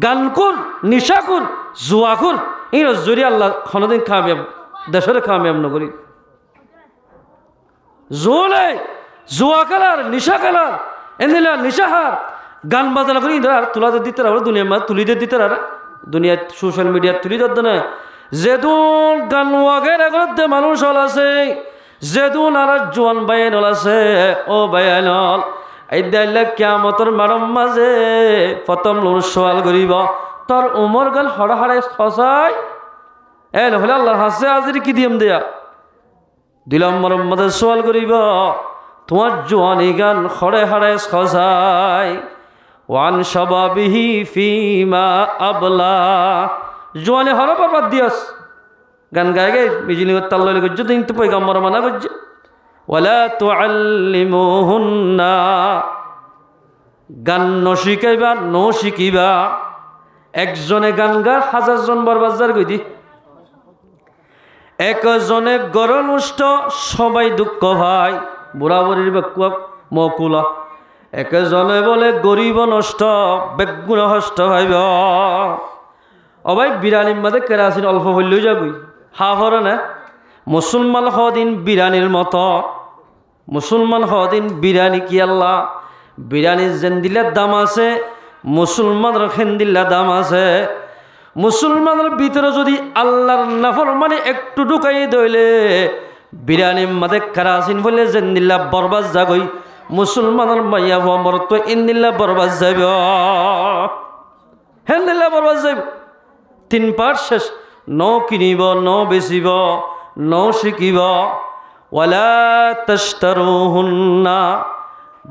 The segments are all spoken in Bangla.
গানকুর, নিশাকুর, জুয়াকুর, এই জুড়ি আল্লাহ কোনোদিন কামিয়াব দেশের কামিয়াব নগরী। জোলে জুয়া খেলার, নিশা খেলার, এনিলা নিশাহার গান বাজনা করি আর তুলাতে দিতে আর দুনিয়া মা তুলিতে দিতে আর দুনিয়া সোশ্যাল মিডিয়া তুলি দিতে না। যেদুন গান ওয়াগের এগরতে মানুষ হল আছে, যেদুন আর জোয়ান বাইন হল আছে, ও বাইন হল এই দাইলে কিয়ামতর মারম মাঝে প্রথম লোক সওয়াল করিব তোর উমর গাল হড়া হাড়ে খসাই এ নহলে আল্লাহর হাসে হাজির কি দিম দেয়া দিলাম মারম মাঝে সওয়াল করিব তোমার জোয়ানি গান হড়ে হাড়ে খসাই ওয়ান শাবাবিহি ফিমা আবলা জোয়ানি হড়া বরবাদ দিয়াস গান গায়ে গে বিজলি তাল্লালি করছে দিন তো পয়গাম্বর মানা করছে ওয়ালা তুআল্লিমুহুন্না গান নশিকাইবা নশিকিবা একজনে গান গা হাজারজন বরবাজার কই দি একজনে গর নষ্ট সবাই দুঃখ ভাই বুড়া বুড়ির বেকুয়া মকুলা একজনে বলে গরিব নষ্ট বেগুন হষ্ট ভাইব অবাই বিরানির মাঝে কেরাসিন অল্প হইলেও যাবই হা হর না মুসলমান হদিন বিরানির মতো মুসলমান হদিন বিরিয়ানি কি আল্লাহ বিরিয়ানির জেন্দিলার দাম আছে মুসলমানের খেন্দিল্লার দাম আছে মুসলমানের ভিতরে যদি আল্লাহর নাফরমানি একটু ঢুকাই দইলে বিরিয়ানির মাঝে কারাসিন বলে জেন্দিল্লা বরবাদ যাগই মুসলমানের মাইয়া ভমর তো ইন্দিল্লা বরবাদ যাইব হেন্দিল্লা বরবাদ যাইব তিন পার শেষ ন কিনিব ন বেচিব ন শিকিব ওয়ালা তাশতারুহুন্না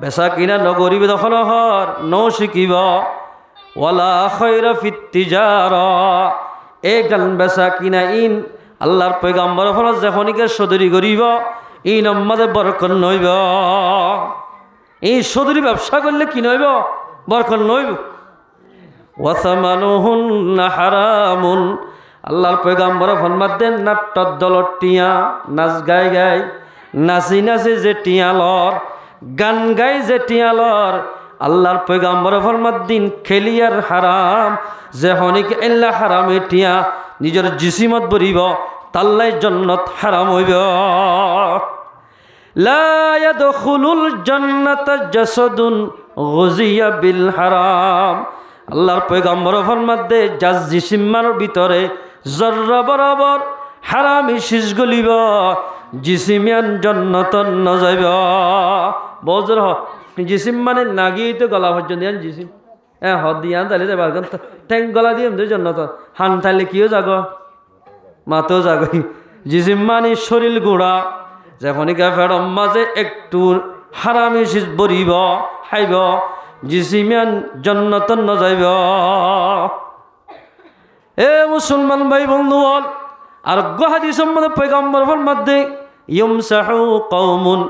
বেচা কিনা নগরিব দখল হর ন শিকিব ওয়ালা খায়রা ফিত তিজারা এ গান বেচা কিনা ইন আল্লাহর পয়গম্বর ফরজ যখনকে সদরি করিব ই নম্মাদে বরকত নইব এই সদরি ব্যবসা করলে কি নইব বরকত নইব ওয়া সামানুহুন্না হারামুন আল্লাহর পয়গম্বর ফরমাত দেন নাট্য দলটিয়া নাচ গাই গাই নাচি নাচি যে টিয়ালর গান গাই যে টিয়ালর আল্লাহর পয়গম্বর ফরমাত দিন খেলিয়ার হারাম যে হনিক এল্লা হারামে টিয়া নিজের জিসিমত বরিব তাল্লাই জন্নত হারাম হইব লা ইয়াদখুলুল জান্নাতা জাসাদুন গুজিয়া বিল হারাম আল্লাহর পয়গম্বর ফরমাত দে যার জিসিমার ভিতরে জর্রা বরাবর হারামি শীষ গলিব জিসিমিয়ান জন্নতন নজাইব বজর জিসিম মানে নাগিয়ে তো গলা পর্যন্ত জিসিম হ্যাঁ হদ দিয়া তাহলে যাবার ট্যাঙ্ক গলা দিয়ে জন্নত হান তাইলে কিও জাগ মাতেও জাগই জিসিম মানে শরীর গুড়া যখনই ফের মাঝে একটু হারামি শীষ বরিব খাইব জিসিমিয়ান জন্নতন নজাইব এ মুসলমান ভাই বন্ধু বল আর হাদিস সম্বন্ধে পয়গম্বর ফরমাত দে ইয়মসাহু কওমুন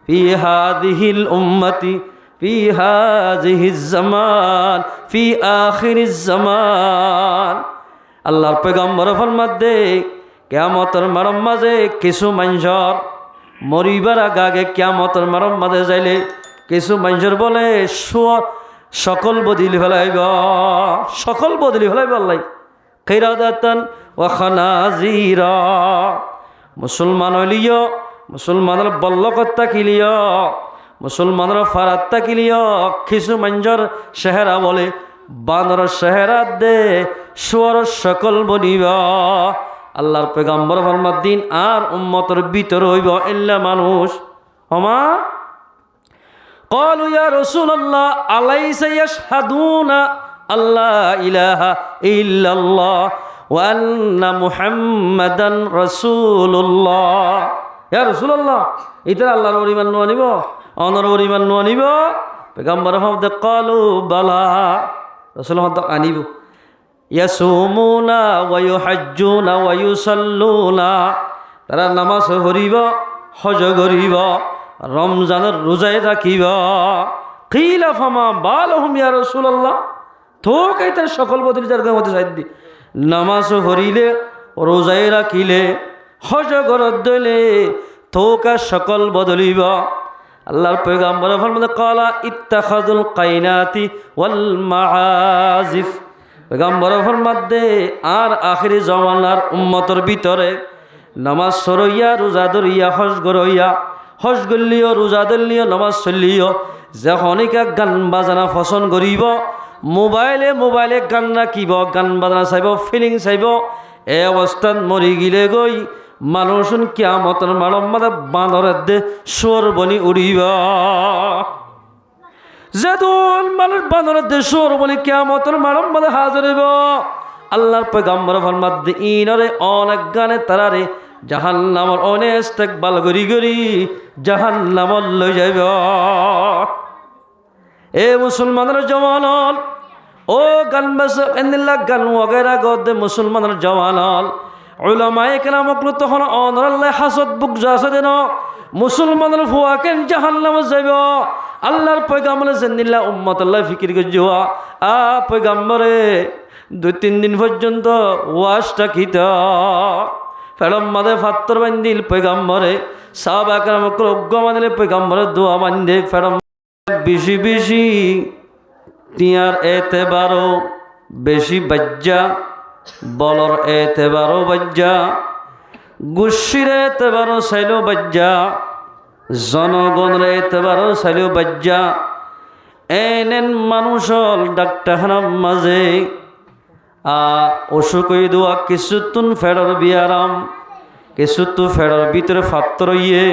ফি হাযিহিল উম্মতি ফি হাযিহিজ জামান ফি আখিরিজ জামান আল্লাহর পয়গম্বর ফরমাত দে কিয়ামতের মারম মাঝে কিছু মানুষর মরিবার আগে কিয়ামতের মারম মাঝে যাইলে কিছু মানুষের বলে সকল বদলি ফেলাইব সকল বদলি ফেলাইব আল্লাহ কিরাদাতান ওয়া খানাজিরা মুসলমান হইলিও মুসলমানের বল্লকত্তা কিলিও মুসলমানের ফারাত্তা কিলিও কিছু মানুষের চেহারা বলে বানর চেহারা দে সুয়ার সকল বনিব আল্লাহর পয়গম্বর ফরমাত দিন আর উম্মতের ভিতর হইব ইল্লা মানুষ হমা قالوا يا رسول الله أليس يشهدون الله إله إلا الله وأن محمدا رسول الله يا رسول الله إذا الله روريمان نوانيبو أنا روريمان نوانيبو پیغمبر هم قالوا بلى رسول الله أنيبو يصومون ويحجون ويصلون ترى نماز পড়িবা হজ করিবা রমজানের রোজায় রাখিব কিলা ফামা বালহুম ইয়া রাসূলুল্লাহ থোক এটা সকল বদলি যার মধ্যে সাইদ দি নামাজ পড়িলে রোজায় রাখিলে হজ করত দইলে থোকা সকল বদলিব আল্লাহর পয়গম্বর ফরমাতে ক্বালা ইত্তাখাযুল কাইনাতি ওয়াল মাআজিফ পয়গম্বর ফরমাদ্দে আর আখিরি জমানার উম্মতর ভিতরে নামাজ সরইয়া রোজা ধরিয়া হজ গলিও রোজা ধরলিও নামাজ চলিও যখনইকা গান বাজানা পছন্দ করিব মোবাইলে গান রাখিব গান বাজানা চাইব ফিলিং চাইব এই অৱস্থাত মৰি গিলে গৈ মানুহ কিয়ামতৰ মালম্মাদে বান্দরের দে সোর বনি উড়িব যেদুল মানুষ বান্দরের দে সোর বনি কিয়ামতৰ মালম্মাদে হাজির হইব আল্লাহর পয়গম্বর ফরমাদ্দে ইনরে অনেক গানে তারারে জাহান্নামর অনেক ইস্তেকবাল গরি জাহান্নামর লই যাইব এ মুসলমানের জওয়ানল ও গান বাস এন্দিল্লা গান ওগেরা গদে মুসলমানের জওয়ানল উলামায়ে কেরামকল তখন অনরাল্লাহ হাসদ বুক জাসে দেন মুসলমানের ফুয়াকেন জাহান্নামে যাইব আল্লাহর পয়গম্বর জেন্দিল্লা উম্মত আল্লাহ ফিকির গজুয়া পয়গম্বরে 2-3 দিন পর্যন্ত ওয়াজটা কিতা ফেরম মাদে ফাত্তর বান্দিল পয়গম্বরে সাহাবা কেরামকল অজ্ঞ মানিলে পয়গম্বরের দোয়া বান্ধে ফেরম বেশি তিয়ার এতেবারও বেশি বাজ্জা বলর এতেবারও বাজ্জা গুসির এতেবারও চাইলেও বাজ্জা জনগণের এতেবারও চাইলেও বাজ্জা এনেন মানুষল ডাক্তারখানার মাঝে অসুখ দোয়া কিছুতুন ফেরর বিয়ারাম কিছুতু ফেরর ভিতরে ফাত্তর ইয়ে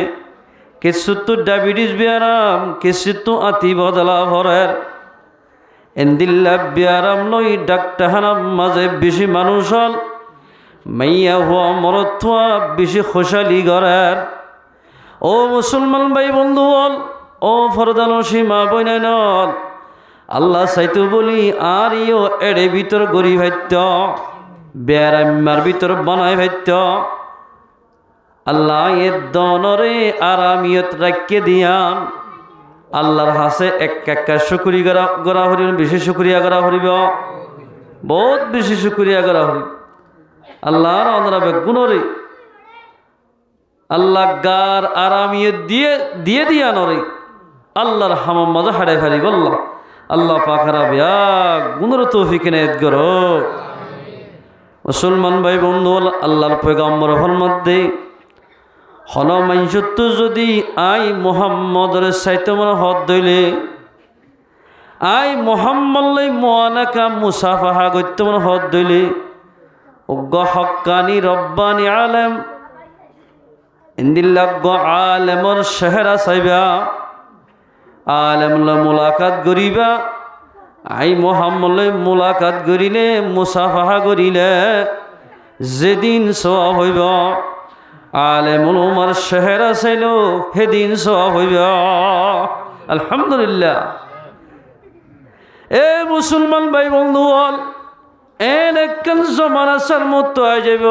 কিছুতু ডায়াবেটিস বিয়ারাম কিছুতু আতি বদলা ভরের এন্দিল্লা বিয়ারাম নই ডাক্তারখানার মাঝে বেশি মানুষ হল মাইয়া হওয়া মরত হওয়া বেশি খোশালি গড়ের ও মুসলমান ভাই বন্ধু হল ও ফরদানসী মা বইনাই নল আল্লাহ চাইতো বলি আর ইও এড়ে ভিতর গড়ি ভাইত্য বেয়ারাম্মার ভিতর বানাই ভাইত্য আল্লাহ এ দনরে আরামিয়ত রাখিয়ে দিয়ান আল্লাহর হাসে একা শুকুরি করা হরিব বেশি শুক্রিয়া করা হরিব বহুত বেশি শুক্রিয়া করা হরিব আল্লাহর অনরাবে গুণরে আল্লাহ গার আরামিয়ত দিয়ে দিয়া নরে আল্লাহর হামাম মাঝে হাড়াই ফারিব আল্লাহ পাখারা বিয়া গুণর তৌফিক নেত করো মুসলমান ভাই বন্ধু আল্লাহর পয়গম্বর ফরমাদ্দে হন মাইসত্য যদি আই মোহাম্মদরে চাইতে মানে হদ দইলে আই মোহাম্মদ মোয়ানাকা মুসাফাহা করতে মানে হদ দইলে উগ্গ হক্কানি রব্বানি আলেম ইন্দিল্লাগ্গ আলেমর চেহারা চাইবা আলেমলা মোলাকাত করিবা আই মোহাম্মদ মোলাকাত করিলে মুসাফাহা করিলে যেদিন সওয়াব হইব আলেমুল উমার চেহারা চাইল সেদিন সওয়াব হইব আলহামদুলিল্লাহ এ মুসলমান ভাই বন্ধু হল এন একখান জমানা সার মতো আই যাব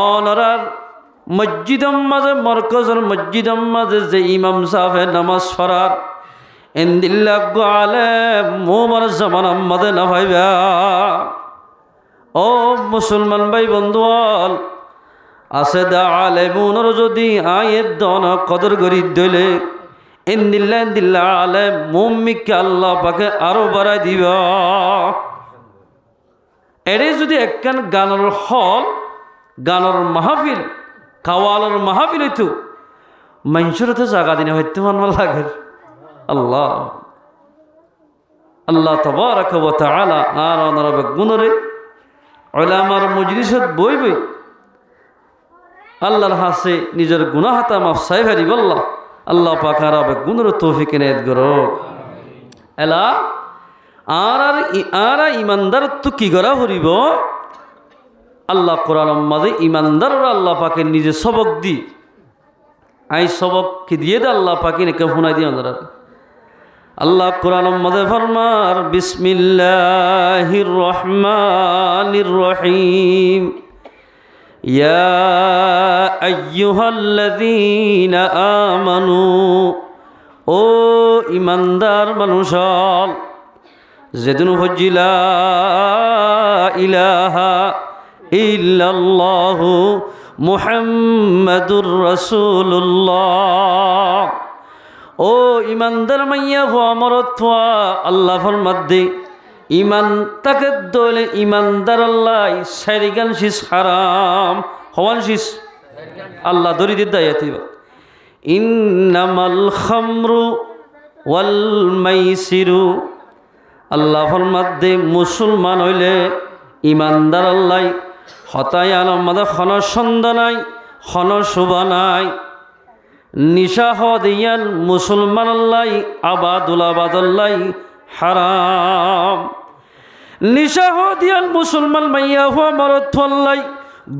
অনরার মসজিদম মাঝে মরকজর মসজিদম মাঝে যে ইমাম সাহেব নামাজ পড়ার এন্দিল্লাহ আলেম মোমার জমানার মাঝে না ভাইবা ও মুসলমান ভাই বন্ধু হল আছে দা আলেমুনর যদি আয়ের দন কদর করি দইলে ইন্দিল্লা আলেম মুম্মিকে আল্লাহ পাকে আরো বাড়াই দিব এরে যদি একখান গানের হল গানের মাহফিল কাওয়ালের মাহফিল হইতো মানুষের তো জায়গা দিনে হইতে মান লাগে আল্লাহ আল্লাহ তাবারাক ওয়া তাআলা আর অনরবে গুণরে উলামার মজলিসত বই আল্লাহর হাসে নিজের গুনাহাতা মাফ চাই হারিব আল্লাহ পাক আরবে গুণর তৌফিক এনায়েত করো এলা আর ইমানদার তো কি করা হরিব আল্লাহ কোরআন মাঝে ইমানদার আল্লাহ পাকে নিজে সবক দি আই সবক কি দিয়ে দে আল্লাহ পাকে নাকি শুনাই দিয়ে আল্লাহ কোরআন মাঝে ফরমার বিসমিল্লাহির রহমানির রহিম ইয়া আইয়ুহাল্লাযীনা আমানু ও ইমানদার মানুষ যেদিন হজ্জিলা ইলাহা ইল্লাল্লাহু মুহাম্মাদুর রাসূলুল্লাহ ও ইমানদার মাইয়া হওয়া মরত হওয়া আল্লাহ ফরমাদ্দে ইমান তাকে দলে ইমানদার আল্লাহ সারিগান শিস হারাম হওয়ান শিস আল্লাহ দরিদ্র দায়াতিব ইন্নামাল খামরু ওয়াল মাইসিরু আল্লাহ ফরমাদ্দে মুসলমান হইলে ইমানদার আল্লাহ হতায় আলমাদা খন সন্দ নাই খন শোভা নাই নিশা হদিয়ান মুসলমান আল্লাহ আবাদুল আবাদুল্লাহ হারাম নিশা হদিয়ান মুসলমান মাইয়া হুয়া মরত আল্লাহ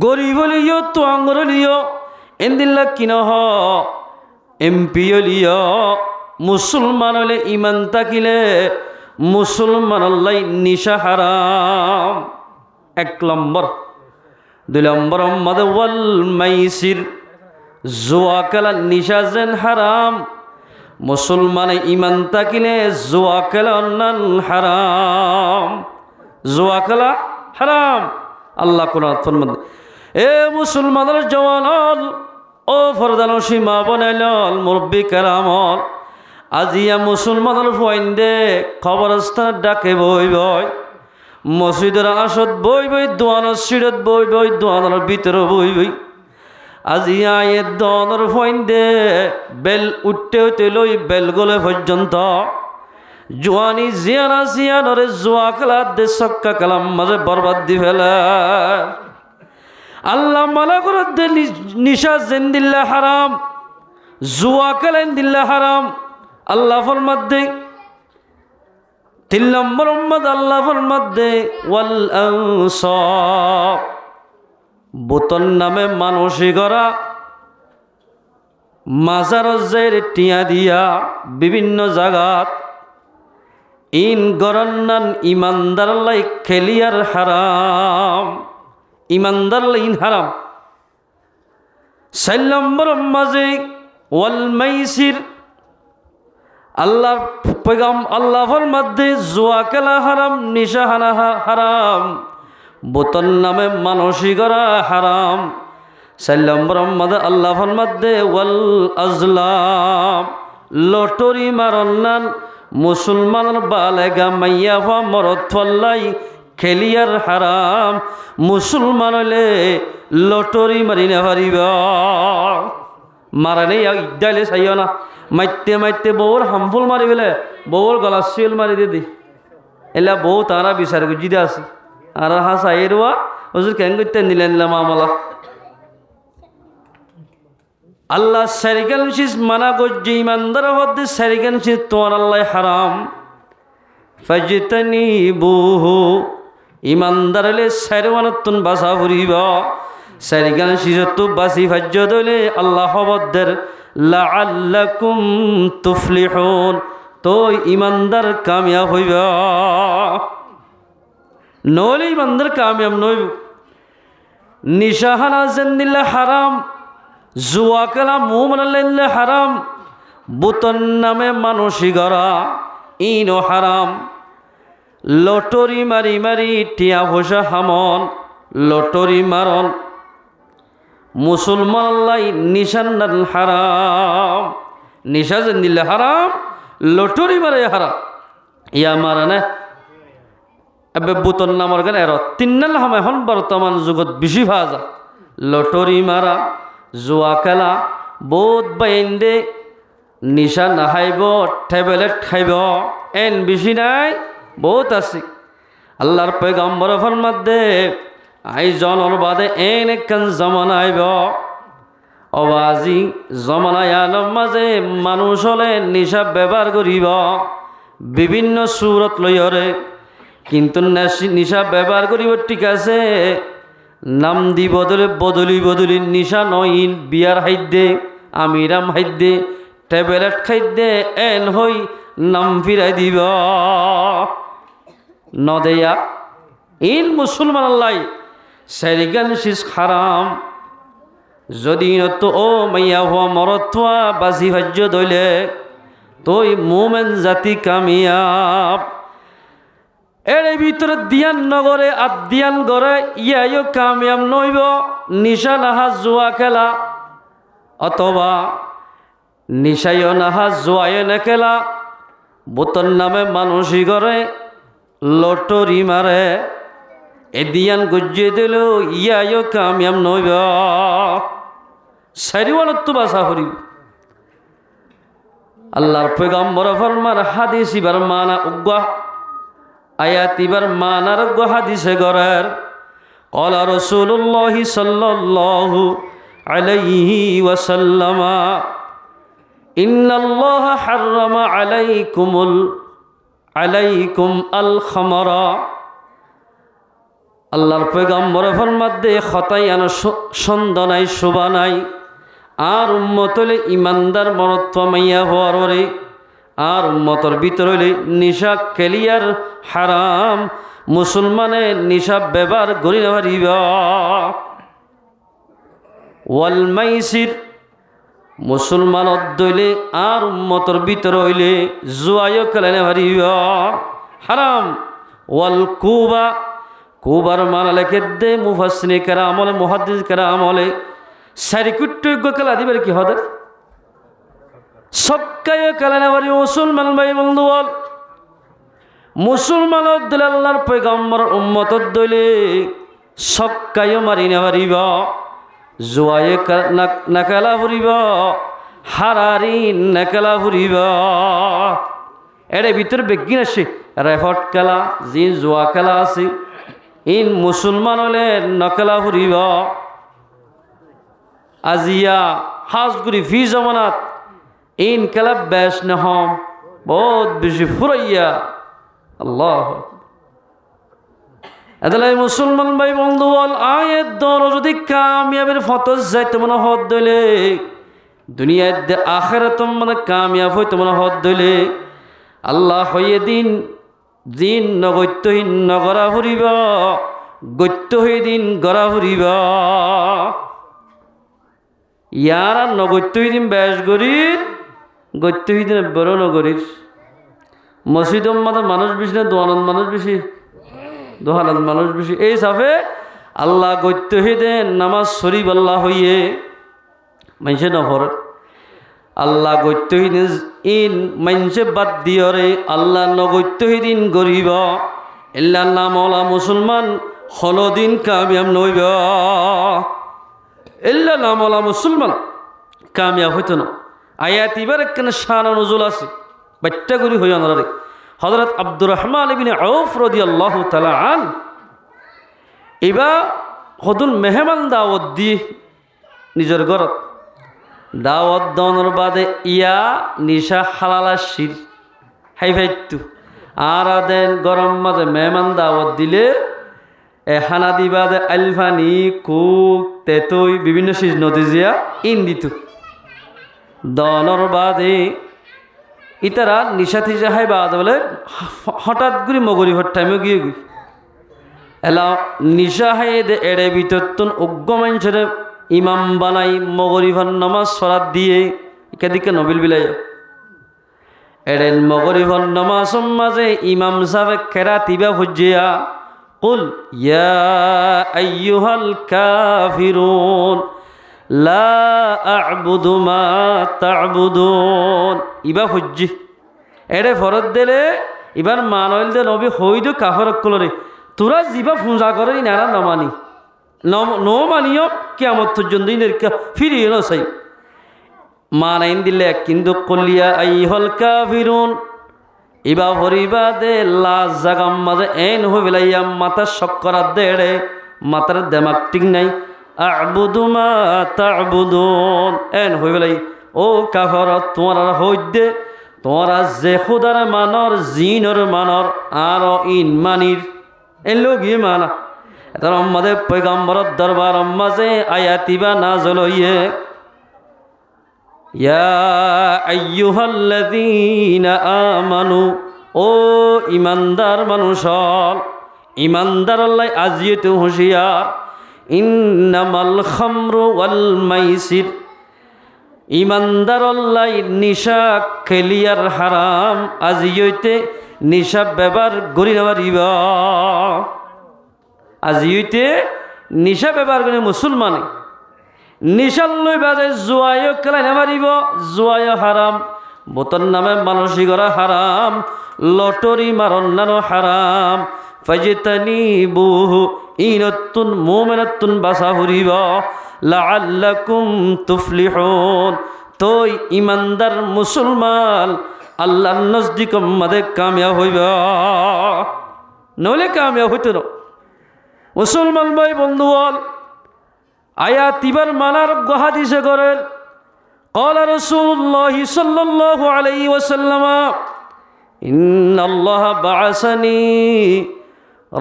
গরিব লিও তো আঙ্গুর লিও এন্দিল্লা কিনহ এমপি লিও মুসলমান হলে ইমান তাকিলে মুসলমান আল্লাহ নিশা হারাম 1 নম্বর 2 নম্বর মদ ওয়াল মাইসির জুয়া খেলা নিশা যেন হারাম মুসলমান ইমান তাকিলে জুয়া খেলা অন্যান হারাম জুয়া খেলা হারাম আল্লাহ কোরআন এ মুসলমানের জওয়ান ও ফরদান সীমা বনাইল মুরব্বী কেরামল আজিয়া মুসলমানের ফয়েন্দে খবরস্থান ডাকে বই বই মসজিদের আসত বই বই দোয়ানোর সিঁড়ত বই বই দোয়ানোর ভিতরে বই বই আজিয়া এ দোয়ানোর ফয়েন্দে বেল উঠতে হইতে লই বেল গলে পর্যন্ত জোয়ানি জিয়ানা জিয়ানরে জোয়া খেলা দে সক্কা কালাম মাঝে বরবাদ দি ফেলে আল্লাহ মালা করে দে নিশা জেন্দিল্লা হারাম জুয়া খেলেন দিল্লা হারাম আল্লাহ ফরমাদ্দে 3 নম্বর আল্লাহ ফরমাদ্দে ওয়াল আনসাব বোতল নামে মানসী গড়া মাজার জের টিয়া দিয়া বিভিন্ন জায়গাত ইন গরন্নান ইমানদার লাই খেলিয়ার হারাম ইমানদার লাইন হারাম 4 নম্বর মাঝে ওয়াল মাইসির আল্লাহর পেগাম আল্লাহর মধ্যে জুয়া খেলা হারাম নিশা হানা হারাম বোতল নামে মানসী গড়া হারাম 4 নম্বর মধ্যে আল্লাহর মধ্যে ওয়াল আজলাম লটরি মারন্নান মুসলমানের বালেগা মাইয়া হওয়া মরত ফল্লাই খেলিয়ার হারাম মুসলমান হলে লটরি মারি না পারিব মারানি ইদাইলে চাইও না মাইতে মাইতে বউর হামফুল মারি পেলে বউর গলা শিল মারি দি এলা বউ তারা বিচার গুজি আছে আর হাসা এরুয়া হুজুর কেন করতে নিলেন নিলাম আমলা আল্লাহ সারিকান শিস মানা গজ্জি ইমানদার হদ্দে সারিকান শিস তোমার আল্লাহ হারাম ফাজতানিবুহু ইমানদার হলে সারওয়ানতুন বাসা ফুরিব সারিকান শিসতো বাসি ফাজ্য দলে আল্লাহ হবদ্দের লাআল্লাকুম তুফলিহুন তো ইমানদার কামিয়াব হইব নইলে ইমানদার কামিয়াব নইব নিশাহানা জেন্দিল্লা হারাম জুয়া খেলা মুমানাল্লাহ হারাম বুতন নামে মানসী গড়া ইনো হারাম লটরি মারি মারি টিয়া ভোসা হামন লটরি মারন মুসলমান লাই নিশান্নাল হারাম নিশা জেন্দিল্লা হারাম লটরি মারে হারাম ইয়া মারানে এবে বুতন নামর গান এর 3 নাল হাম এখন বর্তমান যুগত বেশি ভাজা লটরি মারা জুয়া খেলা বহুত বাইন্দে নিশা নাহাইব ট্যাবলেট খাইব এন বেশি নাই বহুত আছে আল্লাহর পয়গম্বর ফরমাদে আই জনর বাদে এন একখান জমানা আইব অবাজি জমানায় আলম মাঝে মানুষ হলে নিশা ব্যবহার করিব বিভিন্ন সুরত লইরে কিন্তু নিশা ব্যবহার করিব ঠিক আছে নাম দি বদলি বদলি নিশা নইন বিয়ার হাইদে আমিরাম হাইদে ট্যাবলেট খাইদে এন হই নাম ফিরাই দিব নদেয়া ইন মুসলমান আল্লাহ সারিগান শিস হারাম যদি তো ও মাইয়া হওয়া মরত্বা বাজি ভাজ্য দইলে তোই মোমেন জাতি কামিয়াব এর ভিতরে দিয়ান নগরে আদিয়ান গড়ে ইয়াইও কামিয়াব নইব নিশা নাহা জুয়া খেলা অথবা নিশাইও নাহা জুয়ায় নেখেলা বোতল নামে মানুষই গড়ে লটরি মারে এদিয়ান গুজিয়ে দিল ইয়ায়ও কামিয়াম নইব সারিওয়ালত তো বাসা হরিব আল্লাহর পয়গম্বর ফরমার হাদিস ইবার মানা উগ্গা আয়াত ইবার মানার উগ্গা হাদিসে গরের قال رسول الله صلى الله عليه وسلم إن الله حرم عليكم الخمر আল্লাহর পয়গম্বর ফরমাদে খতায়ান সন্দ নাই শোভা নাই আর উম্মতলে ইমানদার মরত্ব মাইয়া হওয়ারে আর উম্মতর ভিতর হইলে নিশা খেলিয়ার হারাম মুসলমানে নিশা ব্যবহার করি না পারিব ওয়াল মাইসির মুসলমান দইলে আর উম্মতর ভিতর হইলে জুয়ায়ও খেলে না পারিব হারাম ওয়াল কুবার মানা লেখে দে মুফাসসিরিন কেরামলে মুহাদ্দিস কেরামলে সারিকুট্টুজ্ঞ খেলা দিবার কি হদের সক্কায় খেলা না পারি মুসলমান ভাই বন্ধু বল মুসলমান দলে আল্লাহর পয়গম্বর উম্মতর দইলে সক্কায় মারি না পারিব জুয়ায়ে না খেলা ফুরিব হারারি না খেলা ফুরিব এর ভিতরে বেগিন আছে রেফট খেলা যে জুয়া খেলা আছে ইন মুসলমান হলে নকলা ফুরিব আজিয়া হাজগুড়ি ফি জমানাত ইন খেলা বেশ নহম বহুত বেশি ফুরাইয়া আল্লাহ এদালাই মুসলমান ভাই বন্ধু বল আয়ের দল যদি কামিয়াবের ফতজ যাইতে মনে হদ দইলে দুনিয়ায় আখেরাত মানে কামিয়াব হইতে মনে হদ দইলে আল্লাহ হইয়ে দিন নগত্যহীন নগরা ফুরিব গত্য হয়ে দিন গড়া ফুরিব ইয়ার আর নগত্যহী দিন বেশ গরির গত্যহী দিন বড় নগরীর মসজিদ মাদের মানুষ বেশি না দোয়ানত মানুষ বেশি দোহানত মানুষ বেশি এই সাফে আল্লাহ গত্যহী দেন নামাজ শরীফ আল্লাহ হইয়ে মাইসে নফর আল্লাহ গত্যহীন ইন মাইনসে বাদ দিয়রে আল্লাহ নগত্যহীন গরিব এল্লা নামলা মুসলমান হলদিন কামিয়াব নইব এল্লা নামলা মুসলমান কামিয়াব হইত না আয়াত এবার একখানে শান নজুল আছে বাচ্চা করি হই আনারে হযরত আব্দুর রহমান ইবনে আউফ রাদিয়াল্লাহু তাআলা আন এবার হদুল মেহমান দাওয়াত দি নিজের ঘরত দাওয়াত দনের বাদে ইয়া নিশা হালালা শির হাই ফাইতু আর দেন গরম মাঝে মেহমান দাওয়াত দিলে হানা দিবাদে আলফানি কুক তেতই বিভিন্ন সিজ নদীজিয়া ইন দিত দনের বাদে ইতারা নিশা থিসা হাই বাদ বলে হঠাৎ করে মগরি হট টাইমে গিয়ে গই এলা নিশা হাই দে এড়ে ভিতর উগ্র মানুষের ইমাম বানাই মগরিভার নামাজ সরাত দিয়ে একাদিকে নবিল বিলাই এড়েন মগরিভার নামাজ মাঝে ইমাম সাহেব কেরাতিবা হুজিয়া কুল ইয়া আইয়ুহাল কাফিরুন লা আ'বুদু মা তা'বুদুন ইবা হুজি এড়ে ফরত দিলে এবার মানইল দে নবী হইদু কাফর কলরে তোরা জিবা পূজা করে নারা নমানি নো মানিও কিয়ামত পর্যন্ত ফিরিয়ে না চাই মানাইন দিলে কিন্তু কলিয়া আইহল কাফিরুন ইবা ভরিবা দে লাজ জাগাম মাঝে এন হয়ে বেলাইয়া মাথা শক্করাত দেড়ে মাথার দেমাগ ঠিক নাই আ'বুদু মা তা'বুদুন এন হয়ে বেলাই ও কাফর তোমার হইদে তোমরা যে খুদার মানর জিনর মানর আর ইন মানির এন লোক ইয়ে মানা এটার আমাদের পয়গম্বরের দরবার মাঝে আয়াতিবা নাযিল হইয়ে ইয়া আইয়ুহাল্লাযীনা আমানু ও ইমানদার মানুষ ইমানদার আল্লাহ আজিয়েতে হুঁশিয়ার ইন্নামাল খামরু ওয়াল মাইসির ইমানদার আল্লাহ নিশা খেলিয়ার হারাম আজিয়েতে নিশা ব্যবহার করি না পারিব আজিয়েতে নিশা ব্যবহার করে মুসলমানে নিশাল লই বাজে জুয়ায়ও খেলাই না পারিব জুয়ায়ও হারাম বোতল নামে মানসি করা হারাম, লটরি মারন্নানো হারাম। ফাজতানিবুহু ইনতুন মুমিনাতুন বাসা ফুরিব লাআল্লাকুম তুফলিহুন। তোই ইমানদার মুসলমান আল্লাহর নজদিক মাদে কামিয়াব হইব, নইলে কামিয়াব হইতো না। মুসলমান ভাই বন্ধু বল, আয়াত ইবার মানার হাদিসে করেন قال رسول الله صلى الله عليه وسلم إن الله بعثني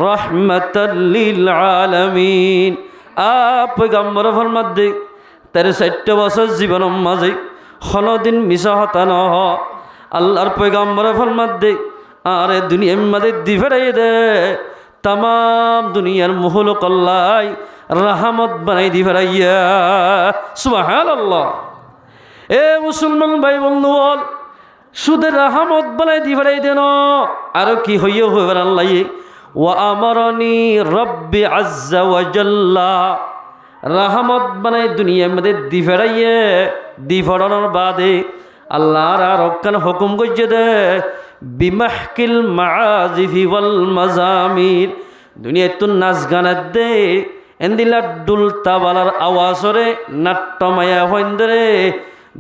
رحمة للعالمين। পয়গম্বর ফরমাদ্দে 63 বছর জীবনের মাঝে কোনদিন মিছা হতা ন আল্লাহর পয়গম্বর ফরমাদ্দে আরে দুনিয়ার মাঝে দিফেরাই দে তাম দুনিয়ার মুহলক আল্লাহ রাহমত বানাই দিফেরাইয়া। সুবহানাল্লাহ। এ মুসলমান ভাই বন্ধু বল, শুধু রাহমত বানাই দিফেরাই দেন, আর কি হইয়া হইবার আল্লাহ ওয়া আমারনি রব্বি আজ্জা ওয়া জাল্লা রাহমত বানাই দুনিয়ার মধ্যে দিফেরাইয়ে দিফরানোর বাদে আল্লাহর আর অকান হুকুম করছে দে বিমাহকিল মাআজিফি ওয়াল মাজামির। দুনিয়ায় তো নাচ গানের দে এন্দিলা ডুল তাবালার আওয়াজরে নাট্যমায়া হইন্দরে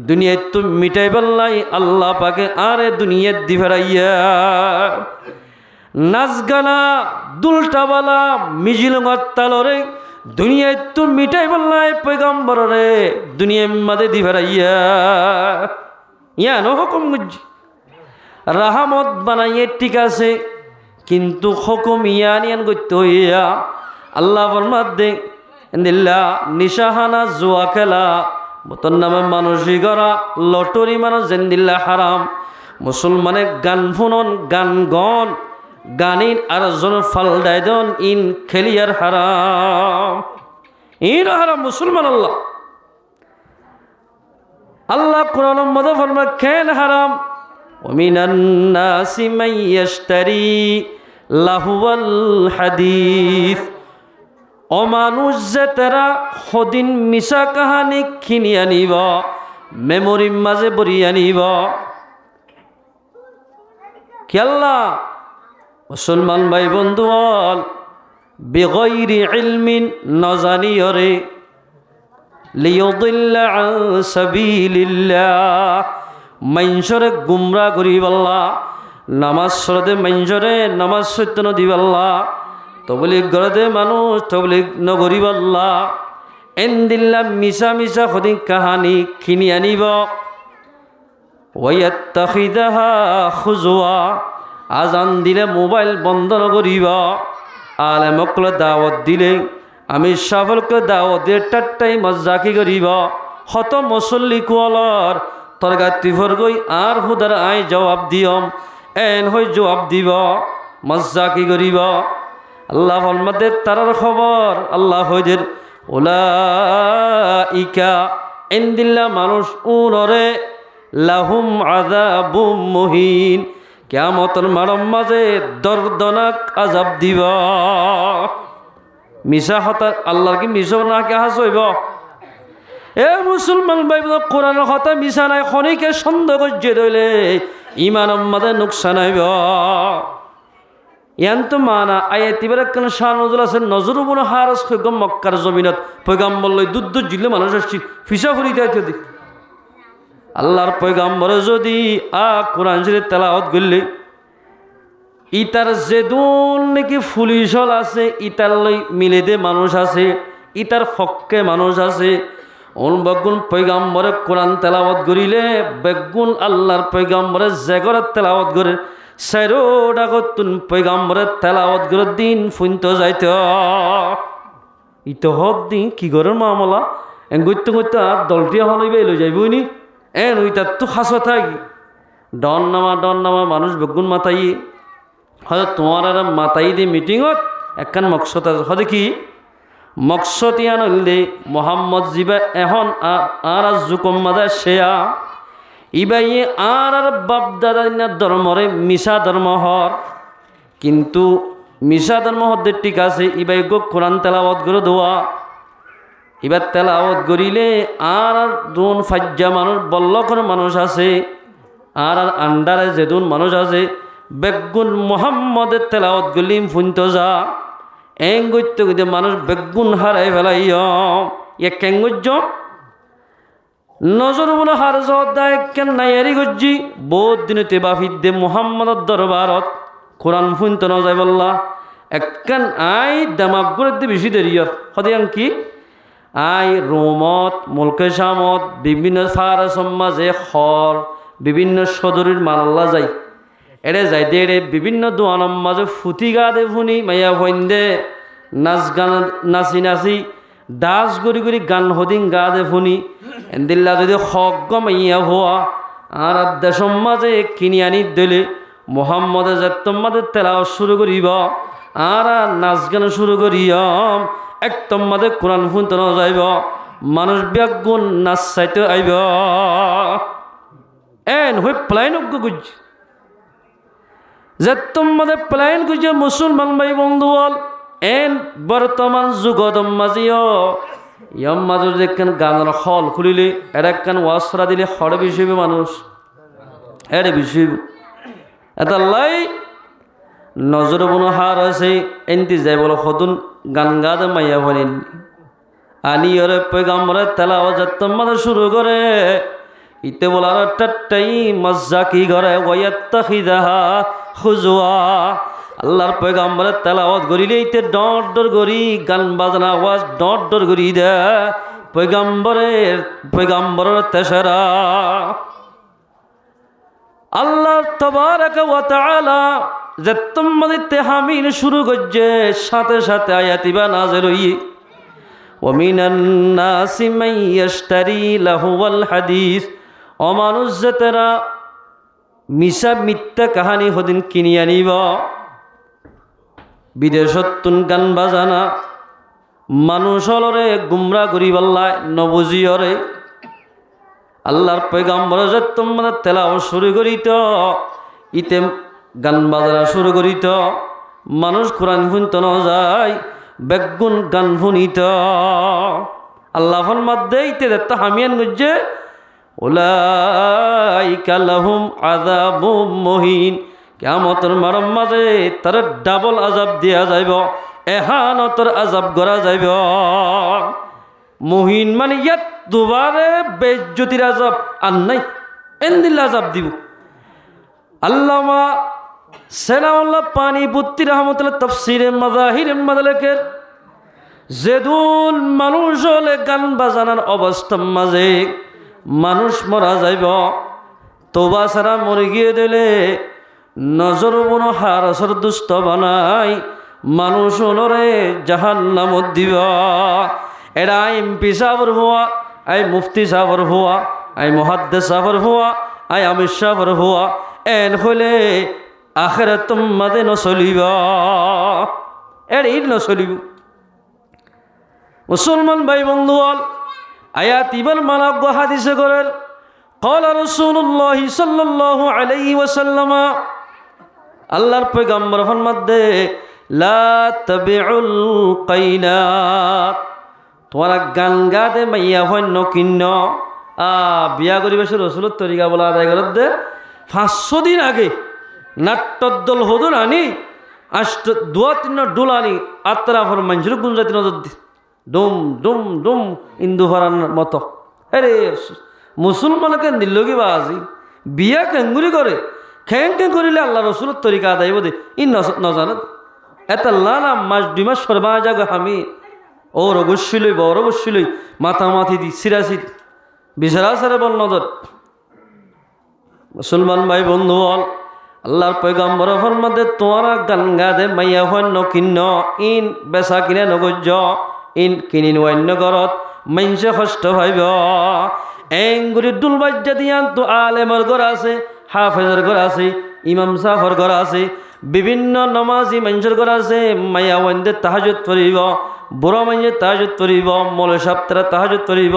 দুনিয়ায় তো মিটাই বললাই আল্লাহ পাকে আরে দুনিয়ার দিফেরাইয়া। নাচ গানা দুলটাবালা মিজিলঙর তালরে দুনিয়ায় তো মিটাই বললাই পয়গম্বরে দুনিয়ার মাঝে দিফেরাইয়া। ইয়ানো হুকুম গুজি রাহমত বানাইয়ে ঠিক আছে, কিন্তু হুকুম ইয়ান করতে হইয়া আল্লাহ ফরমাদ্দে দিল্লা নিশাহানা জুয়া খেলা বোতল নামে মানসিক করা লটরি মানুষ জেন্দিল্লা হারাম। মুসলমানে গান ফুনন গান গন গানিন আর জন ফালদাই দন ইন খেলিয়ার হারাম, ইন হারাম মুসলমান। আল্লাহ কোরআন মধ্যে ফরমায় খেল হারাম। ওমিনান নাসি মান ইয়াশতারি লাহুয়াল হাদিস। অমানুষ যে তারা সদিন মিছা কাহানি কিনি আনিব মেমরির মাঝে বরি আনিব। খেয়াল্লা মুসলমান ভাই বন্ধু বল, বিগৈরি ইলমিন নজানিয়রে লিয়ুদিল্লা আন সাবিলিল্লাহ মাইনসরে গুমরা করিবাল্লা। নামাজ সরদে মাইনসরে নামাজ সত্য নদিবাল্লা, তবলিগ গড়দে মানুষ তবলিগ নগরিবাল্লা। এন্দিল্লা মিছা মিছা সদিন কাহানি কিনি আনিব। ওয়াত্তাখিদাহা খুজুয়া আজান দিলে মোবাইল বন্ধ নকরিব। আলেমকলে দাওয়াত দিলে আমি সাফলকে দাওয়াত দিয়ে টাট্টাই মজ্জাকি করিব। হত মুসল্লি কুয়ালর তরগাতি ফরগই আর হুদার আই জবাব দিয়ম এন হই জবাব দিব মজ্জাকি করিব। আল্লাহ ফরমাতে তারার খবর আল্লাহ হইদের উলাইকা এন্দিল্লা মানুষ উনরে লাহুম আযাবুম মুহিন কিয়ামতের মারম মাঝে দর্দনাক আযাব দিব। মিশা হতা আল্লাহর কি মিশা না কে হাসইব? এ মুসলমান ভাই কোরআনের কথা মিশা নাই খনিকে সন্দেহ করছে দইলে ইমানের মাঝে নুকসান হইব। ইয়ান তো মানা আয়াতিবার কেন শাহ নজরুল আছে নজরু বনো হারস খৈগম মক্কার জমিনত পয়গাম্বর লই দুধ জিল্লে মানুষ আসছি ফিসা ফুরি দেয় দি আল্লাহর পয়গাম্বরে যদি কোরআন শরীফ তেলাওয়াত করলে ইতার যেদুন নাকি ফুলিশল আছে ইতার লই মিলে দে মানুষ আছে ইতার ফক্কে মানুষ আছে ওন বেগুন পয়গাম্বরে কোরআন তেলাওয়াত করিলে বেগুন আল্লাহর পয়গাম্বরে জেগরে তেলাওয়াত করে সাইরোড আগতুন পয়গাম্বরের তেলাওয়াত করে দিন ফুন্ত যাইত ইতো হক দিন কি করে মামলা এন গইতে গইতে দলটিয়া হলাইবে লই যাইবই নি এন ওইটার তো খাস থাকি ডন নামা মানুষ বেগুন মাতাই হয়তো তোমার আর মাতাই দিয়ে মিটিংত একখান মকসদ আছে হয়তো কি মকসদ ইয়ান হইলে মোহাম্মদ জিবা এখন আর জুকম মাদা শেয়া ইবাই আর বাপ দাদা ধর্মরে মিশা ধর্ম হর কিন্তু মিশা ধর্ম হতে ঠিক আছে ইবাই গো কোরআন তেলাওয়াত করে দেওয়া এবার তেলাওয়াত করিলে আর দুন ফাজ্জা মানুষ বল্লকর মানুষ আছে আর আন্ডারে যেদুন মানুষ আছে বেগুন মোহাম্মদের তেলাওয়াত গলিম ফুন্ত যা এং গইতে গইতে মানুষ বেগুন হারাই ফেলাই কেঙ্গুজ নজর বলে হার যায় কেন নাই এরি গজ্জি বহুত দিনতে বাফিদে মোহাম্মদের দরবারত কোরআন ফুন্ত ন যায় বললা একখান আই দামাক করে বেশি দেরিয়র সদিয়াং কি আই রোমত মুলকে শামত বিভিন্ন সারা সমাজে খর বিভিন্ন সদরের মাল্লা যায় এড়ে যাই দে এড়ে বিভিন্ন দোয়ানম মাঝে ফুটি গা দে ফুনি মাইয়া ফইন্দে নাচ গান নাচি নাচি ডাস গড়ি গড়ি গান হদিন গা দে ফুনি এন্দিল্লা যদি হক মাইয়া হওয়া আর দেশম মাঝে কিনি আনি দিলে মোহাম্মদে যেতম্মাদের তেলাও শুরু করিব আর নাচ গান শুরু করিয়ম একদম মাঝে কোরআন ফুনতে ন যাইব মানুষ ব্যাগুন নাচ চাইতে আইব এন হই প্লাইন গুজ যেতম মাঝে প্লাইন গুজে মুসলমান ভাই বন্ধু বল এন বর্তমান যুগত মাঝিও ইয়ম মাজুর দেখেন গানের হল খুলিলে এটা একখান ওয়াসরা দিলে হরে বিষয়বে মানুষ এড়ে বিষয় এটা লাই নজর বনো হার আছে এনতি যাই বলো সদুন গান গাদে মাইয়া বলেন আলী ওরে পয়গাম্বরে তেলাও যেতম মাঝে শুরু করে ইতে বলার টাট্টাই মজ্জা কি করে ওয়াত্তাখিদাহা খুজুয়া আল্লাহর পয়গাম্বরে তেলাওয়াত করিলে ইতে ডর ডর করি গান বাজনা আওয়াজ ডর ডর করি দে পয়গাম্বরের তেসরা আল্লাহ তাবারাকা ওয়া তাআলা যেতম মাদিতে হামিন শুরু করছে সাথে সাথে আয়াতিবা নাযিল হই ওয়া মিনান নাসি মান ইয়াশতারি লাহুল হাদিস ও মানুষ যেতেরা মিশা মিথ্যা কাহানি হদিন কিনি আনিব বিদেশতুন গান বাজানা মানুষ হলরে গুমরা করি বল্লায় নবুজিয়রে আল্লাহর পয়গাম্বর যেতম মানে তেলাও শুরু করিত ইতে গান বাজানা শুরু করিত মানুষ কোরআন শুনত ন যায় বেগুন গান শুনিত আল্লাহ ফরমাদে ইতে দেখতে হামিয়ান গজ্জে উলাইকা লাহুম আযাবুম মুহিন কিয়ামতের মারম মাঝে তার ডাবল আযাব দিয়া যাইব এহানতর আযাব করা যাইব মুহিন মানে ইয়াত দুবারে বেজ্জতির আযাব আর নাই এন্দিল আযাব দিব আল্লামা সেনাউল্লাহ পানিপত্তি রহমতুল্লাহ তাফসীরে মাযাহির মাদালিকের যেদুল মানুষ হলে গান বাজানার অবস্থার মাঝে মানুষ মরা যাইব তোবা ছাড়া মরে গিয়ে দিলে নজর বনো হারসর দুষ্ট বানাই মানুষ ওনরে জাহান্নামত দিব এরা এমপি সাহর হওয়া আই মুফতি সাহর হওয়া আই মুহাদ্দিস সাহর হওয়া আই আমির সাহর হওয়া এন হলে আখিরাত মাদে নচলিব এর নচলিব মুসলমান ভাই বন্ধু আয়াত ইবার মানব হাদিসে করেন قال رسول الله صلى الله عليه وسلم আল্লাহর পয়গম্বর ফরমাদে লা তাবিউল কাইনাত তোরা গান গাদে মাইয়া হন্য কিন্ন বিয়া করিবেছে রসুলের তরিকা বলা আদায় করত দে 500 দিন আগে নাট্যদল হদুন আনি আষ্ট দুয়া তিন ডোল আনি আত্রাফর মানুষের গুঞ্জাতি নজর দি ডুম ডুম ডুম ইন্দু ভরানোর মতো আরে মুসলমানকে দিল কি বা আজি বিয়া কেঙ্গুরি করে খেং খেং করিলে আল্লাহ রসুলের তরিকা আদায় বোধে ই নজান এটা না মাস 2 মাস সরবা যাগ আমি ওর অবশ্যই লইব ওর অবশ্যই লই মাথামাথি দি সিরাসি বিচারা সারে বল নজর মুসলমান ভাই বন্ধু বল আল্লাহর পয়গম্বর ফরমাদে তোরা গান গাদে মাইয়া হন্য কিন্ন ইন বেচা কিনে নগজ্য ইন কিনি অন্য ঘরত মানুষে কষ্ট ভাইব এঙ্গুরি ডুল বাজ্যা দিয়ান তো আলেমর ঘর আছে হাফেজের ঘর আছে ইমাম সাহর ঘর আছে বিভিন্ন নমাজি মানুষের ঘর আছে মাইয়া ওয়ানদে তাহাজ্জুদ পড়িব বুড়ো মানুষে তাহাজ্জুদ পড়িব মৌলবী সাহেবরা তাহাজ্জুদ পড়িব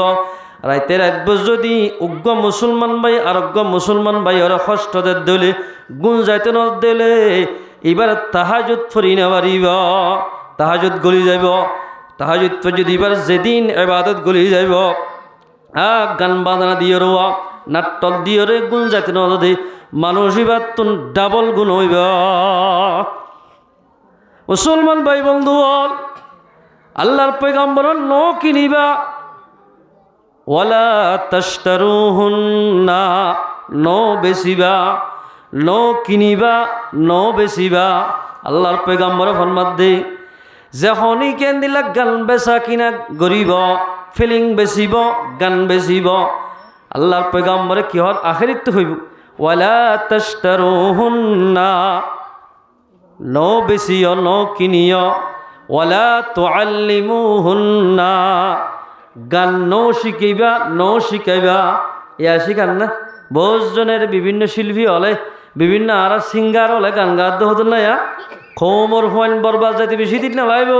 রাইতের একবার যদি উগ্র মুসলমান ভাই আরোগ্য মুসলমান ভাই ওরা কষ্টদের দিলে গুণ যাইতে ন দিলে এবার তাহাজ্জুদ পড়ি না পারিব তাহাজ্জুদ গলি যাইব তাহাজ্জুদ যদি এবার যেদিন ইবাদত গলি যাইব গান বাজনা দিয়ে রোয়া নাট্টল দিয়রে গুণ যাতে নদী মানুষ ইবার তুন ডাবল গুণ হইব মুসলমান ভাই বন্ধু আল্লাহর পয়গম্বর ন কিনিবা ওয়ালা তাশতারুহুন্না ন বেচিবা ন কিনিবা ন বেচিবা আল্লাহর পয়গম্বর ফরমাত দে যখনই কেন দিলা গান বেচা কিনা গরিব ফিলিং বেচিব গান বেচিব আল্লাহর পয়গম্বরে কিহর আখিরিত হইব ওয়ালা তাশতারুহুন্না ন বেচিও ন কিনিও ওয়ালা তুআল্লিমুহুন্না গান ন শিখাইবা ন শিখাইবা ইয়া শিখান না বহুজনের বিভিন্ন শিল্পী হলে বিভিন্ন আর সিঙ্গার হলে গান গাদ্য হতো না ইয়া খোমর ফোন বরবাদ যাইতে বেশি দিন না লাইব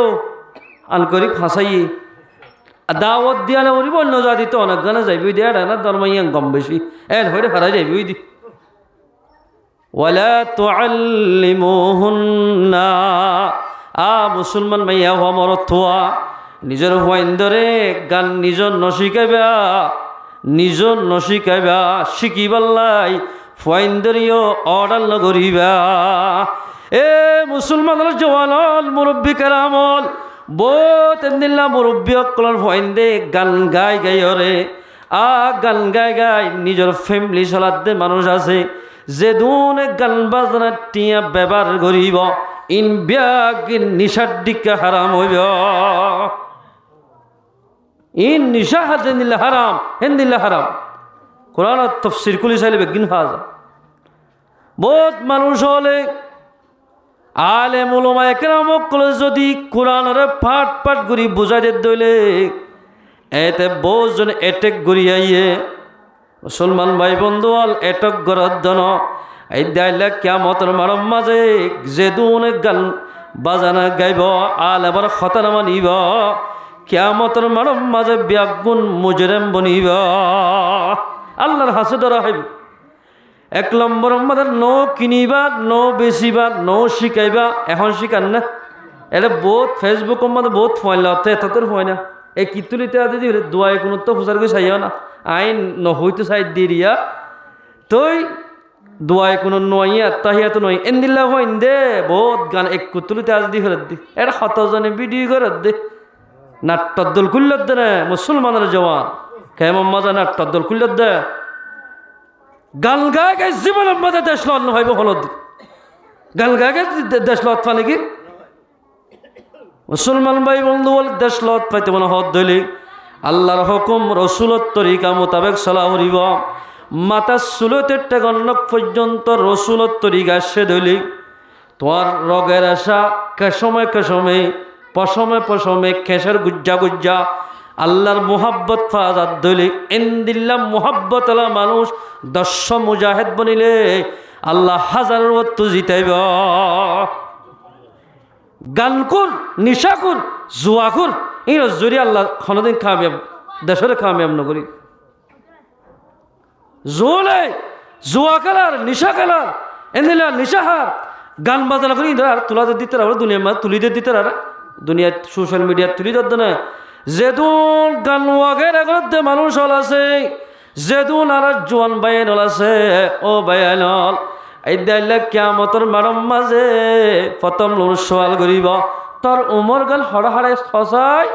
আন করি ফাঁসাই দাওয়াত দিয়ালে ওরি বন্য জাতি তো অনেক গানে যাইবি দিয়া না ধর্মাইয়া কম বেশি এন হইলে হারাই যাইবি ওই দি ওয়ালা তুআল্লিমুহুন্না মুসলমান মাইয়া হওয়া মরত থোয়া নিজের হইন্দরে গান নিজর নশিকাইবা নিজর নশিকাইবা শিকিবাল্লাই ফইন্দরিও অর্ডার নগরিবা এ মুসলমানের জওয়ানল মুরব্বী কেরামল বহুত এমনিল্লা মুরব্বী অকলর ফইন্দে গান গাই গাইরে গান গাই গাই নিজের ফ্যামিলি চলাতে মানুষ আছে যে দুনে গান বাজনা টিয়া ব্যবহার করিব ইন ব্যাগিন নিশার দিকে হারাম হইব ইন নিশা হাতে নিলে হারাম হেন দিলে হারাম কোরআন তফসির কুলি চাইলে বেগিন হাজা বহুত মানুষ হলে আলেম উলামা একরামক কলে যদি কোরআনের পাঠ পাঠ করি বুঝাই দে দইলে এতে বহুজন এটেক করি আইয়ে মুসলমান ভাই বন্ধু আল এটক গরদ দন এই দাইলে কিয়ামতের মারম মাঝে যে দুনে গান বাজানা গাইব আলেমর খতনা মানিব কিয়ামতের মারম মাঝে ব্যাগুন মুজরিম বনিব আল্লাহর হাসে ধরা হইব এক নম্বর আমাদের নো কিনিবা নো বেচিবা নো শিখাইবা এখন শিখান না এটা বহুত ফেসবুক মধ্যে বহুত ফয়ন লতে এতর হয় না এই কিতুলিতে দিদি দোয়াই কোনো তো ফুসার করে চাইও না আইন নহইতো সাইড দিরিয়া তই দোয়াই কোনো নইয়া তাহিয়া তো নই এন্দিল্লা হইন দে বহুত গান এক কুতুলিতে আজ দি ফেরত দি এটা শতজনে ভিডিও করে দে নাট্যদল কুল্লত দে না মুসলমানের জওয়ান কেমন মজা নাট্যদল কুল্লত দে গান গায়ে গায়ে জীবনের মধ্যে দেশ লত নহইব হলদ গান গায়ে গায়ে দেশ লত পালে কি মুসলমান ভাই বন্ধু বল দেশ লত পাইতে মনে হদ দলি আল্লাহর হুকুম রসুলত তরিকা মোতাবেক চলা হরিব মাতা সুলতের টেগন্নক পর্যন্ত রসুলত তরিকা সে দলি তোমার রগের আশা কেসমে কেসমে পশমে পশমে খেসের গুজ্জা গুজ্জা আল্লাহর মোহাব্বত ফাজাদ দলি এন্দিল্লা মোহাব্বত আলা মানুষ 10 মুজাহিদ বনিলে আল্লাহ হাজারের ওয়াত্তু জিতাইব গানকুর নিশাকুর জুয়াকুর এই জরি আল্লাহ কোনদিন কামিয়াব দেশের কামিয়াব নগরী জোলে জুয়া খেলার নিশা খেলার এন্দিল্লা নিশাহার গান বাজনা করি আর তুলাদের দিতে আর দুনিয়ার মাঝে তুলিদের দিতে আর দুনিয়ার সোশ্যাল মিডিয়ার তুলি ধরতে না যেদুন গান ওয়াগের এগুলোতে মানুষ হল আছে যেদুন আর জোয়ান বাইন হল আছে ও বাইন হল এই দাইলে কিয়ামতের মারম মাঝে প্রথম লোক সওয়াল করিব তোর উমর গান হড়া হাড়ে ফসাই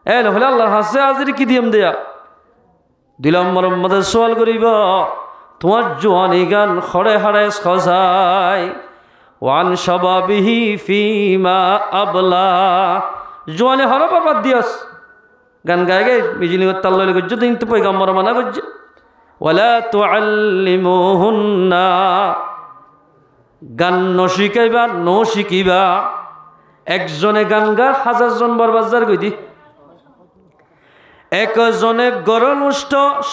এ নহলে আল্লাহর হাসে আজির কি দিয়াম দেয়া দিলাম মরম মাঝে সওয়াল করিব তোমার জোয়ানি গান হড়ে হাড়ে ফসাই ওয়ান শাবাবিহি ফিমা আবলা জোয়ানি হর বাদ দিয়াস গান গায়ে গে বিজলি তাল্লা করছে দিন তো পয়গাম্বর মানা করছে ওয়ালা তুআল্লিমুহুন্না গান ন শিখাইবা ন শিখিবা একজনে গান গা 1000 জন বরবাজার কই দি একজনে গরল নষ্ট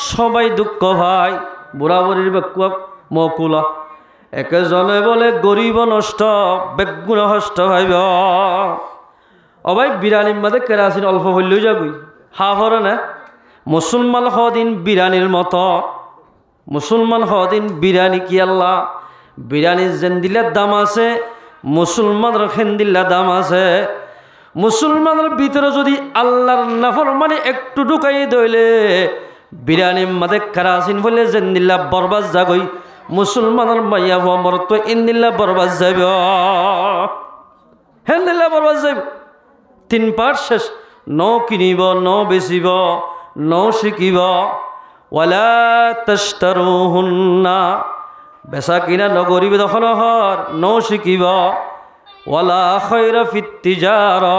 সবাই দুঃখ ভাই বুড়া বুড়ির বেকুয়া মকুলা একজনে বলে গরিব নষ্ট বেগুন হষ্ট ভাইব অবাই বিরানির মধ্যে কেরাসিন অল্প হইলেও যাবই হা হরে না মুসলমান হদিন বিরানির মতো মুসলমান হদিন বিরানি কি আল্লাহ বিরানির যেন দিলে দাম আছে মুসলমানের খেন দিলে দাম আছে মুসলমানের ভিতরে যদি আল্লাহর নাফরমানি একটু ঢুকাই দইলে বিরানির মাঝে কারাসিন বলে জেন্দিল্লা বরবাদ যাগই মুসলমানের মাইয়া হওয়া মরত ইন্দিল্লা বরবাদ যাইব হেন্দিল্লা বরবাদ যাইব 3 পার্ট শেষ ন কিনিব ন বেচিব ন শিকিব ওয়ালা তাশতারুহুন্না বেচা কিনা নগরিব দখল হর ন শিকিব ওয়ালা খায়রা ফিত তিজারা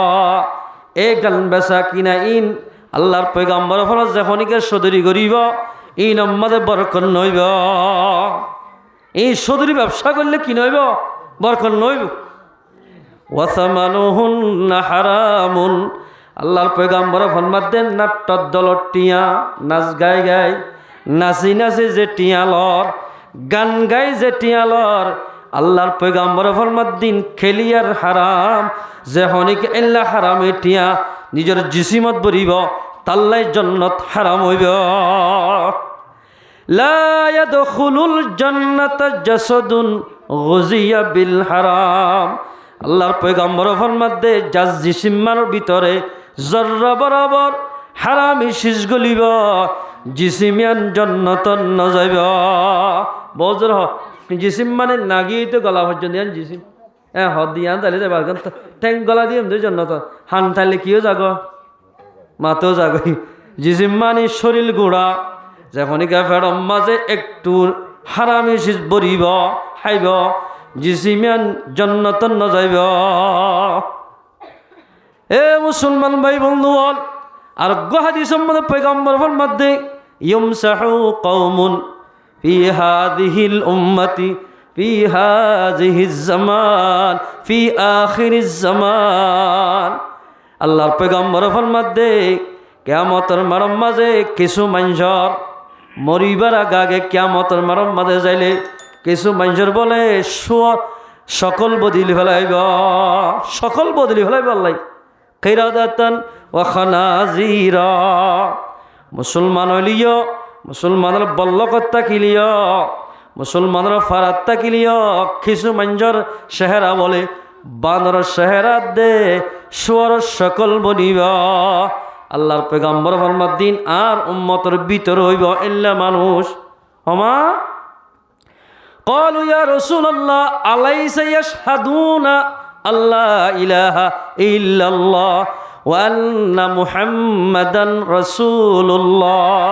এ গান বেচা কিনা ইন আল্লাহর পয়গম্বর ফরজ যখনকে সদরি করিব এই নম্বরে বরকত নইব এই সদরি ব্যবসা করলে কি নইব বরকত নইব ওয়াসামানুহুন্না হারামুন আল্লাহর পয়গম্বর ফরমাত দেন নাট্টর দলর টিয়া নাচ গাই গাই নাচি নাচি যে টিয়ালর গান গাই যে টিয়ালর আল্লাহর পয়গম্বর ফরমাত দিন খেলিয়ার হারাম যে হনিকে এল্লা হারামে টিয়া নিজের জিসিমত বরিব তাল্লাই জন্নত হারাম হইব লা ইয়াদখুলুল জান্নাতা জাসাদুন গুজিয়া বিল হারাম আল্লাহর পয়গম্বর ফরমাত দে যার জিসিমার ভিতরে জর্রা বরাবর হারামি শীষ গলিব জিসিমিয়ান জন্নত নজাইব বজর জিসিম মানে নাগিয়ে তো গলা পর্যন্ত জিসিম হদ দিয়ে তাহলে যাবার ঠ্যাং গলা দিয়ে জন্নত হান থাকলে কিও জাগ মাতেও জাগই জিসিম মানে শরীর গুড়া যখনই ফেরম মাঝে একটু হারামি শীষ বরিব খাইব জিসিমিয়ান জন্নত নজাইব এ মুসলমান ভাই বন্ধু বল আর হাদিস সম্বন্ধে পয়গম্বর ফরমাত দে ইউমসাহু কওমুন ফি হাযিহিল উম্মতি ফি হাযিহিজ জামান ফি আখিরিজ জামান আল্লাহর পয়গম্বর ফরমাত দে কিয়ামতের মারম মাঝে কিছু মানুষের মরিবার আগে কিয়ামতের মারম মাঝে যাইলে কিছু মানুষের বলে সকল বদলি ফেলাইব সকল বদলি ফেলাইব আল্লাহ কিরাদাতান ওয়া খানাজিরা মুসলমান হইলিও মুসলমানের বল্লকত্তা কিলিও মুসলমানের ফারাত্তা কিলিও কিছু মানুষের চেহারা বলে বানর চেহারা দে সুয়ার সকল বনিব আল্লাহর পয়গম্বর ফরমাত দিন আর উম্মতের ভিতর হইব ইল্লা মানুষ হমা قالوا يا رسول الله أليس يشهدون الله إله إلا الله وأن محمدا رسول الله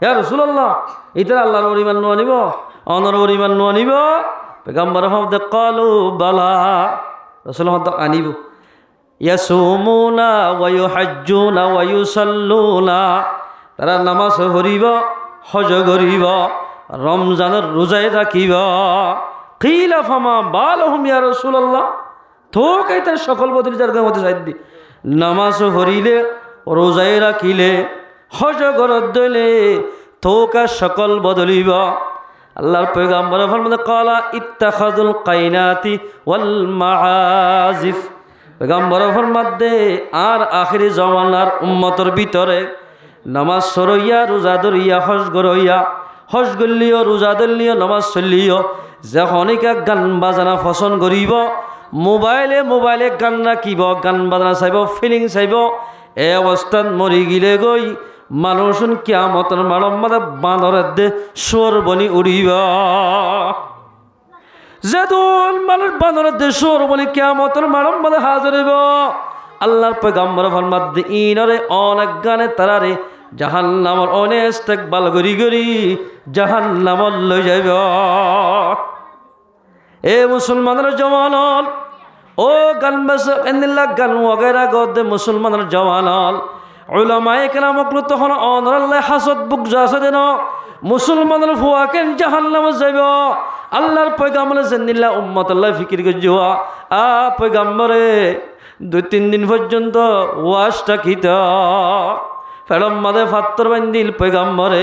يا رسول الله إذا الله روري من نوانيبو أنا روري من نوانيبو پیغمبر فهمت قالوا بلا رسول الله أنيبو يصومون ويحجون ويصلون ترى نماز পড়িবা হজ করিবা রমজানের রোজায় রাখিব কিলা ফামা বালহুম ইয়া রাসূলুল্লাহ তো কইতে সকল বদলি জায়গা মতে সাইদ দি নামাজ পড়িলে রোজায় রাখিলে হজ করত দিলে তো কা সকল বদলিব আল্লাহর পয়গম্বর ফরমাতে ক্বালা ইত্তাখাযুল কাইনাতি ওয়াল মাআজিফ পয়গম্বর ফরমাতে আর আখিরি জামানার উম্মতের ভিতরে নামাজ সরইয়া রোজা ধরিয়া হজ গরইয়া হজ গলিও রোজা ধরলিও নামাজ চলিও যখনইকা গান বাজানা পছন্দ করিব মোবাইলে গান রাখিব গান বাজানা চাইব ফিলিং চাইব এই অৱস্থাত মৰি গিলে গৈ মানুহ কিয়ামতৰ মালম মানে বানৰৰ দে চোৰ বনি উৰিব যেদুল মানুষ বানৰৰ দে চোৰ বনি কিয়ামতৰ মালম মানে হাজিৰ হইব আল্লাহর পয়গম্বর ফরমাত দে ইনরে অনেক গানে তারারে জাহান্নামর অনেক ইস্তেকবাল গরি গরি জাহান্নামর লই যাইব এ মুসলমানের জওয়ানল ও গান বাস এন্দিল্লা গান ওগেরা গদে মুসলমানের জওয়ানল উলামায়ে কেরামকলু তখন অনরাল্লাহ হাসদ বুক জাসে দেন মুসলমানের ফুয়াকেন জাহান্নামে যাইব আল্লাহর পয়গম্বরে জান্নিল্লা উম্মতুল্লাহ ফিকির গজুয়া আ পয়গম্বরে 2-3 দিন পর্যন্ত ওয়াজটা কিত ফেরম মাদে ফাত্তর বান্দিল পয়গম্বরে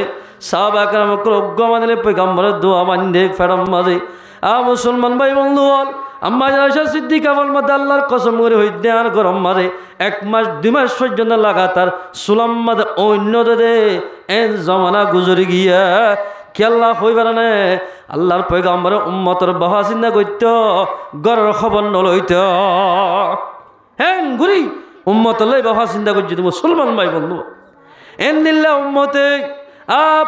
সাহাবা কেরামকল অজ্ঞ মানিলে পয়গম্বরে দোয়া বান্ধে ফেরম মাদে আ মুসলমান ভাই বন্ধু বল আম্মা আয়েশা সিদ্দিকা বল মাদে আল্লাহর কসম করে হইতে আর গরম মারে 1 মাস 2 মাস পর্যন্ত লাগাতার সুলাম মাদে অন্য দে এন জমানা গুজরি গিয়া কি আল্লাহ হইবার না আল্লাহর পয়গম্বরে উম্মতের বাহা চিন্তা করত গরের খবর নলইত হ্যাঁ গুরি উম্মত বাবা চিন্তা করছি মুসলমান ভাই বন্ধু এন্দিল্লা উম্মতে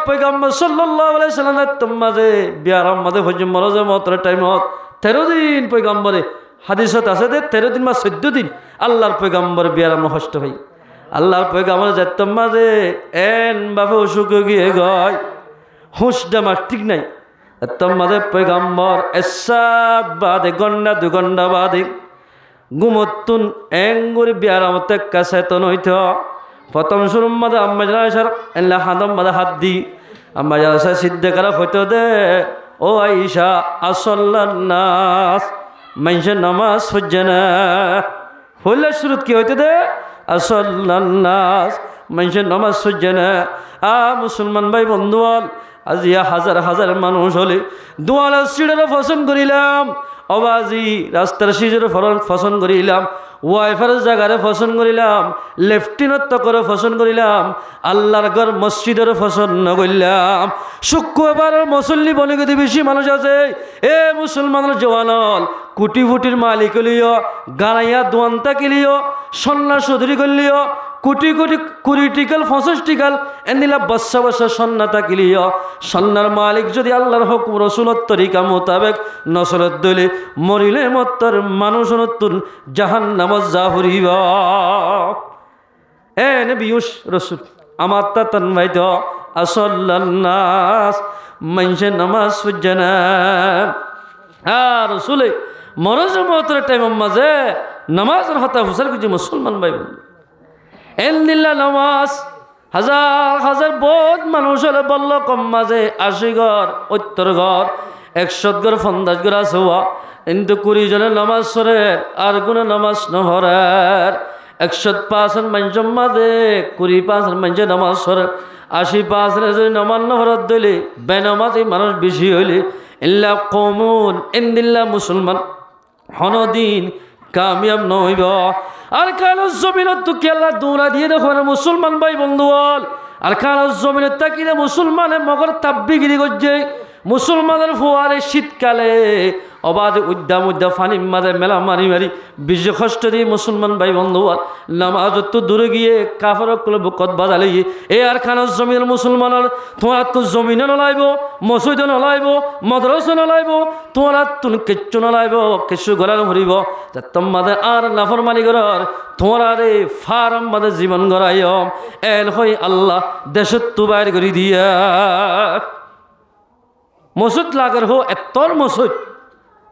পয়গম্বর সাল্লাল্লাহু আলাইহি সাল্লামের তোমাজে বিয়ারাম মাঝে হজ মরজে মতর টাইমত 13 দিন পয়গম্বরে হাদিসত আছে যে 13 দিন বা 14 দিন আল্লাহর পয়গম্বর বিয়ারাম হষ্ট হই আল্লাহর পয়গম্বর যেতম মাঝে এন বাপে অসুখ গিয়ে গয় হুঁশটা মার ঠিক নাই এতম মাঝে পয়গম্বর এসাব বাদে গন্ডা 2 ঘন্টা বাদে গুমতুন এঙ্গুরি বিয়ারামতে কাছে তো নইত প্রথম শুরুর মাঝে আম্মা জানাইসার এল্লা হাদম মাঝে হাত দি আম্মা জানাইসার সিদ্ধে করা হইতো দে ও আইসা আসল্লান নাস মানুষের নামাজ হচ্ছে না হইলে শুরুত কি হইতে দে আসল্লান নাস মানুষের নামাজ হচ্ছে না মুসলমান ভাই বন্ধু আজ ইয়া হাজার হাজার মানুষ হলে দোয়ালা সিঁড়েরও পছন্দ করিলাম অবাজি রাস্তার সিজের পছন্দ করিলাম ওয়াইফার জায়গারে পছন্দ করিলাম লেফটিনত করে পছন্দ করিলাম আল্লাহর ঘর মসজিদের পছন্দ করলাম শুক্রবার মুসল্লি বলে গেতে বেশি মানুষ আছে এ মুসলমানের জওয়ানল কোটি ফুটির মালিক লিও গানাইয়া দোয়ান্তা কিলিও সন্না চৌধুরী করলিও কোটি কোটি 20 টিকাল 50 টিকাল এনিলা বৎসা বৎসা সন্নাতা কিলিও সন্নার মালিক যদি আল্লাহর হুকুম রসুলত তরিকা মোতাবেক নসরত দলে মরিলে মত্তর মানুষ নতুন জাহান্নামত যা হরিব এ নবিয়ুস রসুল আমার তা তন্মাইত আসল্লান্নাস মানুষে নামাজ সুজ্জানা রসুলে মরজ মতর টাইমের মাঝে নামাজের হতা হুসার কিছু মুসলমান ভাই বন্ধু এন্দিল্লা নামাজ হাজার হাজার বহুত মানুষ হলে বলল কম মাঝে 80 ঘর 70 ঘর 100 ঘর 50 ঘর আছে কিন্তু 20 জনের নামাজ সরে আর কোনো নামাজ নহরের 105 মানুষের মাঝে 25 মানুষের নামাজ সরে 85 যদি নামাজ নহরত দিলে বেনামাজি মানুষ বেশি হইলে ইল্লা কওমুন ইন্দিল্লা মুসলমান হনদিন কামিয়াব নইব আর কালো জমিনত তো কি আল্লাহ দৌড়া দিয়ে দেখো মুসলমান ভাই বন্ধু বল আর কালো জমিনত তাকিলে মুসলমানে মগর তাব্বিগিরি করছে মুসলমানের ফুয়ারে শীতকালে অবাধে উদ্যাম ফানির মাঝে মেলা মারি মারি বিষ কষ্ট দিয়ে মুসলমান ভাই বন্ধু নামাজ তো দূরে গিয়ে কাফারকগুলো বুকত বাজালে গিয়ে এ আর খানার জমিনের মুসলমানের তোমার তো জমিনে নলাইব মসজিদে নলাইব মদ্রসে নলাইব তোমার তুন কিচ্ছু নলাইব কিছু গড়ার ভরিব তোমাদের আর নাফরমানি গড়ার তোমার আরে ফার্ম মাঝে জীবন গড়াই এল হই আল্লাহ দেশত তু বাইর করে দিয়া মসজিদ লাগার হো এতর মসজিদ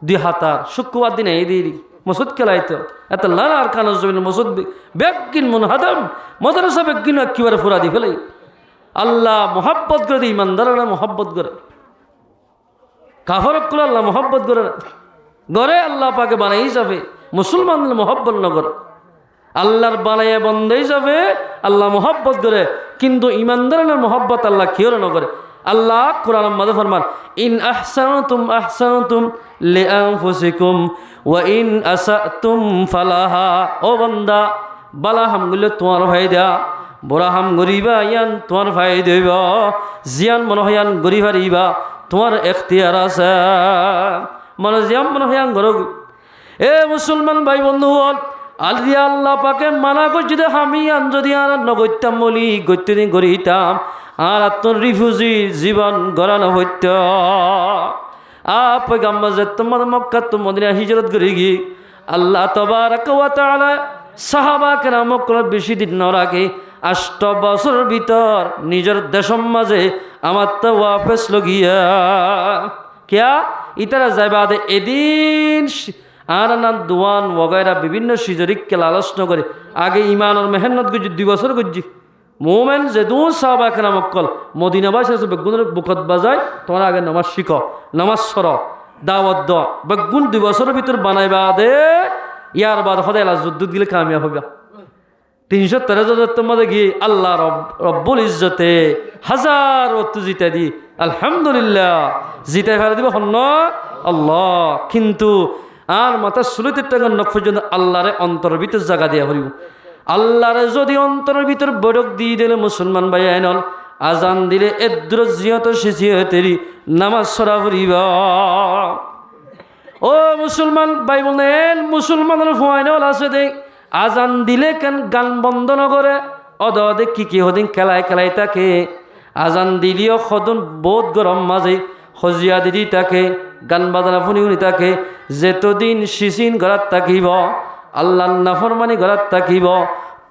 2 হাতার শুক্রবার দিনে এই দিই মসজিদ খেলাইতো এত লাল আর কানো জমিন মসজিদ বেগিন মন হাদাম মদরসা বেগিন একেবারে ফুরা দি ফেলাই আল্লাহ মোহাব্বত করে দিই ইমানদাররা মোহাব্বত করে কাফরগুলো আল্লাহ মোহাব্বত করে গড়ে আল্লাহ পাকে বানাই যাবে মুসলমানদের মোহাব্বত নগর আল্লাহর বানাইয়ে বন্দেই যাবে আল্লাহ মোহাব্বত করে কিন্তু ইমানদারের মোহাব্বত আল্লাহ কিয়র নগরে আল্লাহ কোরআন মাঝে ফরমান ইন আহসানতুম লিআনফুসিকুম ওয়া ইন আসাতুম ফালাহা ও বান্দা বালা হামগুলো তোমার ফায়দা বড় হাম গরিবা ইয়ান তোমার ফায়দা হইব জিয়ান মনে হয়ান গরিবারিবা তোমার এখতিয়ার আছে মানে জিয়ান মনে হয়ান গরগ এ মুসলমান ভাই বন্ধু বল আলিয়া আল্লাহ পাকে মানা করছি দে আমি আন যদি আর নগৈতাম বলি গত্যদিন গড়িতাম আর আত্মর রিফিউজি জীবন গড়ানো হইত পয়গম্বর যে তোমার মক্কা তো মদিনা হিজরত করে গিয়ে আল্লাহ তাবারাক ওয়া তাআলা সাহাবা কেরামক বেশি দিন ন রাখে 8 বছরের ভিতর নিজের দেশের মাঝে আমার তো ওয়াপস লগিয়া কিয়া ইতারা যাইবা দে এদিন আর না দোয়ান ওগাইরা বিভিন্ন সিজরিক কে লালসন করে আগে ইমানের মেহনত করছি 2 বছর করছি মোমেন যে দূর সাহাবা কেরামক কল মদিনা বাসে বেগুনের বুকত বাজায় তোমার আগে নামাজ শিখ নামাজ সর দাওয়াত দ বেগুন 2 বছরের ভিতর বানাইবা দে ইয়ার বাদ সদায় যুদ্ধ গেলে কামিয়াব হবে 313 মধ্যে গিয়ে আল্লাহ রব্বুল ইজ্জতে হাজার অত্তু জিতা দি আলহামদুলিল্লাহ জিতাই ফেলে দিব হন আল্লাহ কিন্তু আর মাথা সুলতের টাকা নখ পর্যন্ত আল্লাহরে অন্তরের ভিতর জায়গা দিয়া হরিব আল্লাহরে যদি অন্তরের ভিতর বরক দিয়ে দিলে মুসলমান ভাই আইনল আজান দিলে এদ্র জিয়ত শিশিয়তেরি নামাজ সরা হরিব ও মুসলমান ভাই বলেন মুসলমানের ফাইনল আছে দেখ আজান দিলে কেন গান বন্ধ নকরে অদে কি হদিন খেলায় খেলায় থাকে আজান দিলিও সদন বহুত গরম মাঝে সজিয়া দিদি তাকে গান বাজনা শুনি শুনি তাকে যেতদিন সিচিন ঘৰত থাকিব আল্লাহ নাফরমানি ঘৰত থাকিব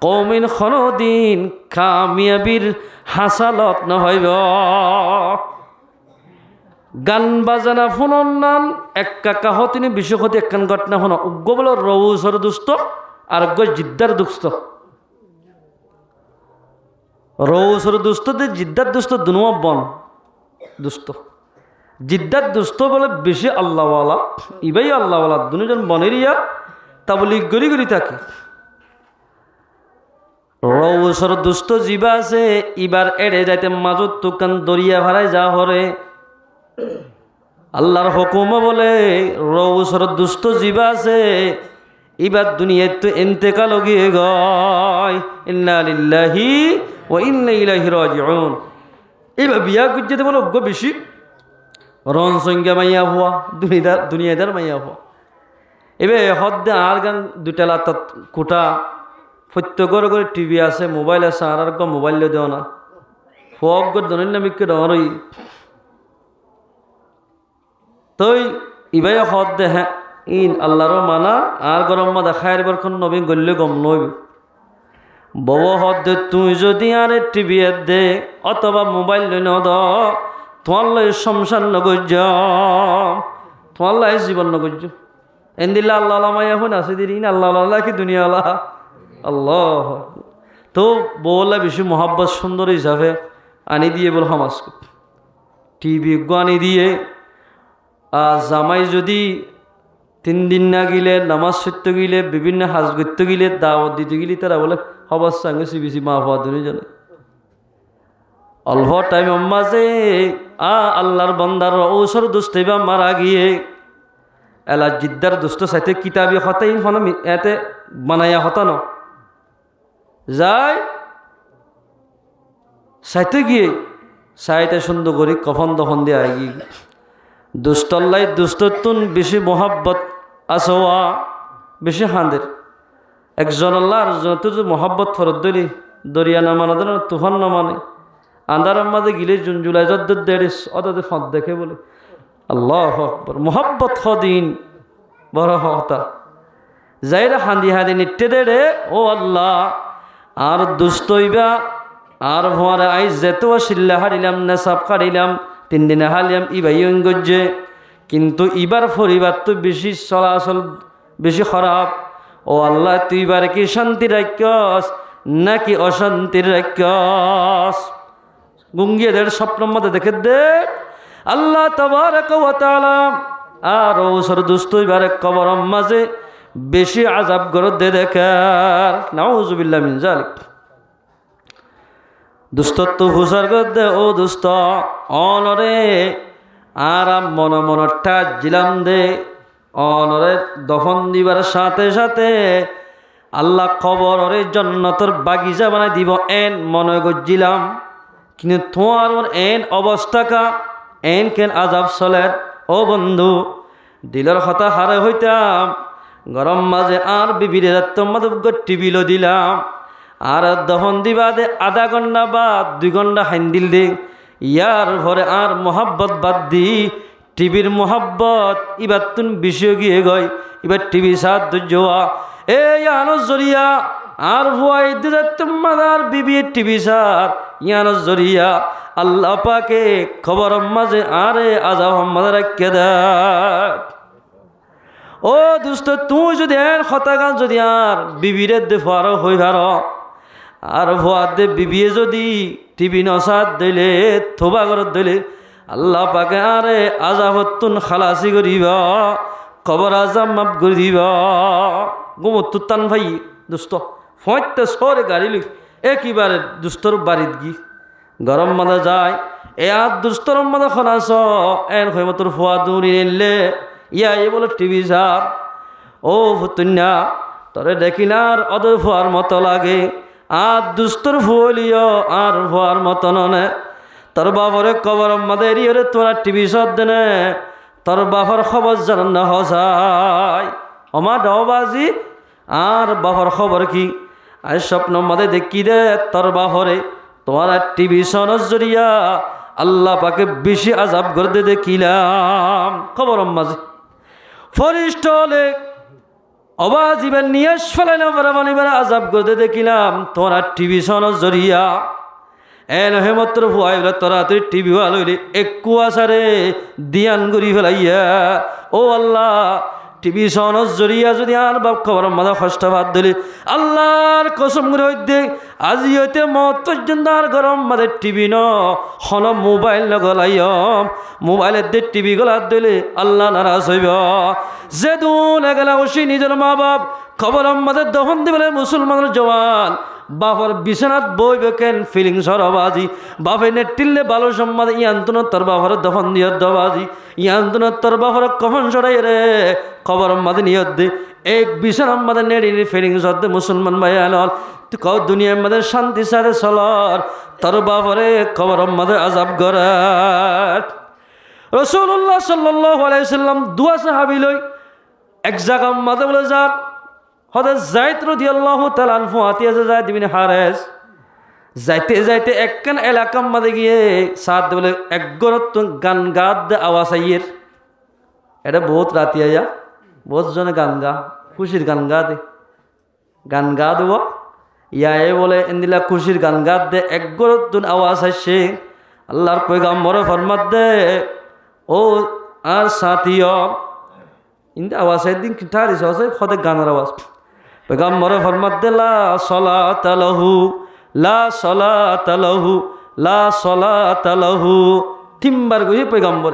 কৌমিন খনদিন কামিয়াবির হাসালত নহইব। গান বাজানা শুনন নান একা কাহতিনি বিশ্বকতি একখান ঘটনা শুন উগ্র বলো রৌসর দুষ্ট আর জিদ্দার দুষ্ট রৌসর দুষ্ট দে জিদ্দার দুষ্ট দুনুয়া বন দুষ্ট জিদ্দার দুষ্ট বলে বেশি আল্লাহওয়ালা ইবাই আল্লাহওয়ালা দুজন বনেরিয়া তা বলি গড়ি গড়ি থাকে। রৌসর দুষ্ট জিবা আছে ইবার এড়ে যাইতে মাজত তুকান দরিয়া ভাড়ায় যা হরে আল্লাহর হুকুম বলে রৌসর দুষ্ট জিবা আছে ইবার দুনিয়ায় তো ইন্তেকাল গিয়ে গয় ইন্না লিল্লাহি ওয়া ইন্না ইলাইহি রাজিউন। এবার বিয়া গুজতে বলো গো বেশি রন সংজ্ঞা মাইয়া হওয়া দুনিয়াদার মাইয়া হওয়া এবার হদ্দে আর গান দুটা লাতাত কোটা প্রত্যেকের করে টিভি আছে মোবাইল আছে আর মোবাইল দেও না ফক দৈন্যামিককে ডরই তই ইবাই হদ দে হ্যাঁ ইন আল্লাহর মানা আর গরম মা দেখায় এবার নবীন গল্লে গম নইব বব হদ দে তুই যদি আর টিভি দে অথবা মোবাইল লই ন দ তোমার লাই সংসার নগর্য তোমার লাই জীবন নগর্য এন্দিল্লা আল্লাহ মাই এখন আছে দিন আল্লাহ কি দুনিয়া আল্লাহ আল্লাহ তো বউলা বেশি মোহাব্বত সুন্দর হিসাবে আনি দিয়ে বল সমাজ টিভি আনি দিয়ে জামাই যদি 3 দিন না গিলে নামাজ সত্য গিলে বিভিন্ন হাজ করতে গিলে দাওয়াত দিতে গিলে তারা বলে সবার সঙ্গে বেশি মা হওয়া দুজনে অল্প টাইম মাঝে আল্লাহর বন্দার ঔষর দুষ্টেবা মারা গিয়ে এলা জিদ্দার দুষ্ট সাইতে কিতাবি হতাই এতে বানাইয়া হতানো যায় সাইতে গিয়ে সাইতে সুন্দর করি কফন দফন দিয়ে আই গিয়ে দুষ্টল্লাই দুষ্টতুন বেশি মোহাব্বত আসোয়া বেশি হাঁদের একজন আল্লাহ আর যত মোহাব্বত ফরত দলি দরিয়া না মানে তুফান না মানে আন্ধারের মাঝে গিলে জুন জুলাই যদ্দুর দেড়িস অতদের ফাঁদ দেখে বলে আল্লাহ আকবর মোহাব্বত হদিন বড় হতা যাইরা হাঁদি হাঁদি নিট্টে দেড়ে ও আল্লাহ আর দুষ্টইবা আর ভোয়ারে আইস যেত শিল্লা হারিলাম নেশাব কাড়িলাম 3 দিনে হারিলাম ইবাই গজ্জে কিন্তু ইবার পরিবার তো বেশি চলাচল বেশি খারাপ ও আল্লাহ তুই এবার কি শান্তি রাখস নাকি অশান্তির রাখস গুঙ্গিয়েদের স্বপ্নের মধ্যে দেখে দে আল্লাহ তাবারাক ওয়া তাআলা আর ওসর দুষ্ট এবারে কবরের মাঝে বেশি আযাব গরদ দে দেখার নাউযুবিল্লাহ মিন যালিক দুষ্টত্ব হুসার গদে ও দুষ্ট অনরে আরাম মন মনটা জিলাম দে অনরে দফন দিবার সাথে সাথে আল্লাহ কবরের জান্নাতের বাগিচা বানাই দিব এন মনে গজিলাম কিন্তু তোমার এন অবস্থাকা এন কেন আজাব চলের ও বন্ধু দিলের কথা হারে হইতাম গরম মাঝে আর বিবিরে তোমাদের টিভিল দিলাম আর দহন দিবা দে আধা ঘন্টা বা 2 ঘন্টা হাইন্দিল দে ইয়ার ভরে আর মোহাব্বত বাদ দি টিভির মোহাব্বত এবার তুন বিষয় গিয়ে গই এবার টিভি সাথ দুজোয়া এই আনস জরিয়া আর ভুয়াই দিলে তোমার বিবি টিভি সার ইয়ানস জরিয়া আল্লাহ পাকে খবর মাঝে আরে আজাব আমাদের রাখিয়ে দেয় ও দুষ্ট তুই যদি এর হতাগান যদি আর বিবিরে দে ফার হই ভার আর ভুয়ার দে বিবিয়ে যদি টিভি নসাদ দিলে থোবা ঘরত দিলে আল্লাহ পাকে আরে আজাবতুন খালাসি করিবা খবর আজাব মাফ করে দিবা গোমত টান ভাই দুষ্ট ফয়তে সরে গাড়ি লিখ একেবারে দুষ্টর বাড়িত গি গরম মাদা যায় এ আর দুষ্টর মাদা খনাস এন হইব তোর ফুয়া দৌড়ি নিলে ইয়া এ বলে টিভি সার ও ভুতুন্যা তোরে দেখিলার অদর ফুয়ার মতো লাগে আর দুষ্টর ফুলিও আর ফুয়ার মতো ননে তোর বাবরে কবর মাদের ইয়ে তোরা টিভি সব দেনে তোর বাবার খবর জানান না হসাই অমা ডবাজি আর বাবার খবর কি আর স্বপ্ন মাদে দেখি দে তোর বাহরে তোমার টিভি সনজ জরিয়া আল্লাহ পাকে বেশি আজাব করতে দেখিলাম। খবর মাঝে ফরিষ্ট হলে অবাজিবের নিয়ে ফেলাইনা বানিবার আজাব করতে দেখিলাম তোমার টিভি সনজ জরিয়া এ নহে মাত্র ভুয়াই বলে তোরা তুই টিভি লইলি একু আসারে দিয়ান করি ফেলাইয়া। ও আল্লাহ টিভি সনজ জরিয়া যদি আর বাপ খবর মাথা কষ্ট বাদ দিলি আল্লাহর কসম করে হইতে আজি হইতে মত পর্যন্ত আর গরম মাঝে টিভি ন হন মোবাইল নগলাইম মোবাইলের দিয়ে টিভি গলার দিলে আল্লাহ নারাজ হইব। যে দুন এগেলা ওসি নিজের মা বাপ খবর মাঝে দহন দিবে মুসলমানের জওয়ান বাপর বিছানাত বইব কেন ফিলিংস হরবাজি বাপে নেটিলে ভালো সম্মাদ ইয়ান্তন তোর বাপর দফন দিয়ে দবাজি ইয়ান্তন তোর বাপর কফন সরাই রে খবর মাঝে নিয়ত দে এক বিছানার মাঝে নেড়ি ফিলিংস হতে মুসলমান ভাই আনল তুই কও দুনিয়ার মাঝে শান্তি সারে চলর তোর বাপরে খবর মাঝে আজাব করে। রাসূলুল্লাহ সাল্লাল্লাহু আলাইহি সাল্লাম দুয়া সাহাবী লই এক জায়গা মাঝে বলে যার হযরত যায়েদ রাদিয়াল্লাহু তাআলা আনহু আতিয়া যায়েদ বিন হারেস যাইতে যাইতে একখান এলাকার মাঝে গিয়ে সাদ বলে এক গরত গান গাদ আওয়াজ আইয়ের এটা বহুত রাতি আইয়া বহুত জনে গান গা খুশির গান গা দে গান গা দেব ইয়ায়ে বলে এন্দিলা খুশির গান গাদ দে এক গরত আওয়াজ আসছে আল্লাহর পয়গম্বর ফরমাত দে ও আর সাথীয় ইন্দা আওয়াজ একদিন ঠারিস আছে খদে গানের আওয়াজ পয়গম্বর ফরমাত দে লা সলাতা লাহু লা সলাতা লাহু লা সলাতা লাহু তিনবার কই পয়গম্বর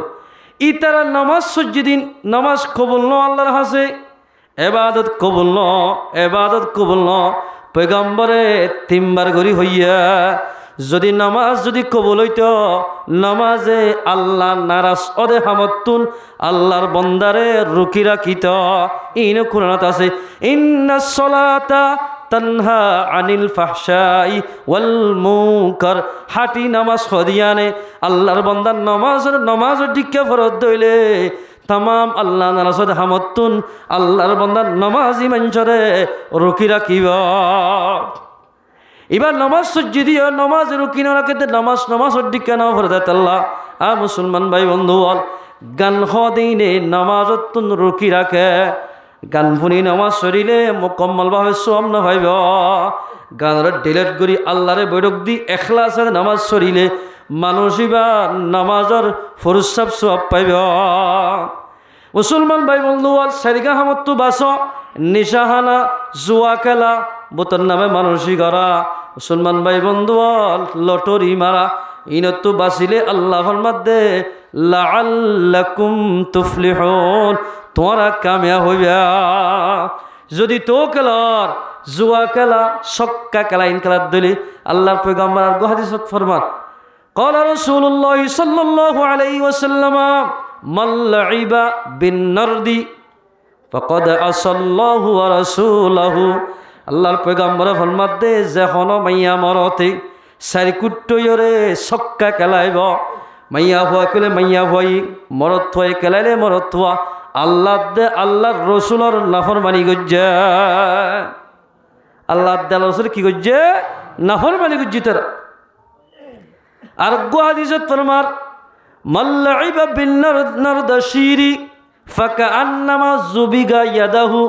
ইতারা নামাজ সজ্জিদিন নামাজ কবুল ন আল্লাহর হাসে ইবাদত কবুল ন ইবাদত কবুল ন পয়গম্বরে তিনবার গরি হইয়া যদি নামাজ যদি কবুল হইত নামাজে আল্লাহ নারাজ অদে হামতুন আল্লাহর বন্দারে রুকি রাখিত ইন কুরআনত আছে ইন্নাস সালাতা তানহা আনিল ফাহশাই ওয়াল মুনকার হাটি নামাজ খদিয়ানে আল্লাহর বান্দার নামাজের দিকে ফরজ দইলে তাম আল্লাহ নারাজ অদে হামতুন আল্লাহর বান্দার নামাজি মঞ্চরে রুকি রাখিব। এবার নামাজ সজ্জি দিয়ে নামাজ রুকিন রাখতে নামাজের দিকে না ফরদাত আল্লাহ আ মুসলমান ভাই বন্ধু বল গান দিনে নামাজত রুকি রাখে গান শুনি নামাজ সরিলে মুকম্মলভাবে সোয়াম না ভাইব গানের ডিলেট করি আল্লাহরে বৈঠক দি এখলাসে নামাজ সরিলে মানুষইবা নামাজর ফরুসাব সোয়াব পাইব। মুসলমান ভাই বন্ধু বল সারিগা হামত্তু বাস নিশাহানা জুয়া খেলা বোতর নামে মানুষই গড়া মুসলমান ভাই বন্ধু লটরি মারা ইনতো বাঁচিলে আল্লাহর মধ্যে লাআল্লাকুম তুফলিহুন তোমরা কামিয়া হইবা। যদি তো খেলার জুয়া খেলা সক্কা খেলা ইন খেলার দলি আল্লাহর পয়গম্বর আর হাদিসত ফরমান قال رسول الله صلى الله عليه وسلم من لعب بالنرد فقد عصى الله ورسوله আল্লাহর পয়গম্বর ফরমাত দে যখন মাইয়া মরতে সারিকুট্টয়রে সক্কা খেলাইব মাইয়া হওয়া কেলে মাইয়া হই মরত হয়ে খেলাইলে মরত হওয়া আল্লাহ দে আল্লাহর রসুলর নাফরমানি গজ্জা আল্লাহ দে আল্লাহ রসুল কি গজ্জে নাফরমানি গজ্জি তারা। আর গো হাদিসত ফরমার মাল্লাইবা বিন নারদাশিরি ফাকান্নামা যুবিগা ইয়াদাহু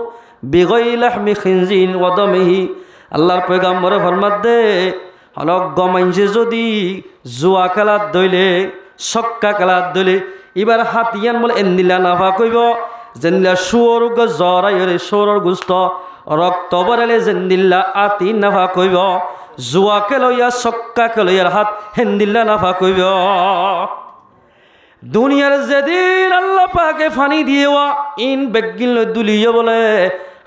বিগয়রি লাহমি খিনজিন ওয়া দামিহি আল্লাহর পয়গম্বরে ফরমাত দে হলক গমাইছে যদি জুয়া খেলাত দইলে সক্কা খেলাত দইলে এবার হাতিয়ান বলে এন্দিলা নাফা কইব যেন্দিলা শুয়োর জরাইরে শুয়োর গুস্ত রক্ত বরালে যেন্দিল্লা আতি নাফা কইব জুয়া খেলইয়া সক্কা খেলইয়ার হাত হেন্দিল্লা নাফা কইব। দুনিয়ার যেদিন আল্লাহ পাকে ফানি দিয়েওয়া ইন বেগিল দুলিয়ে বলে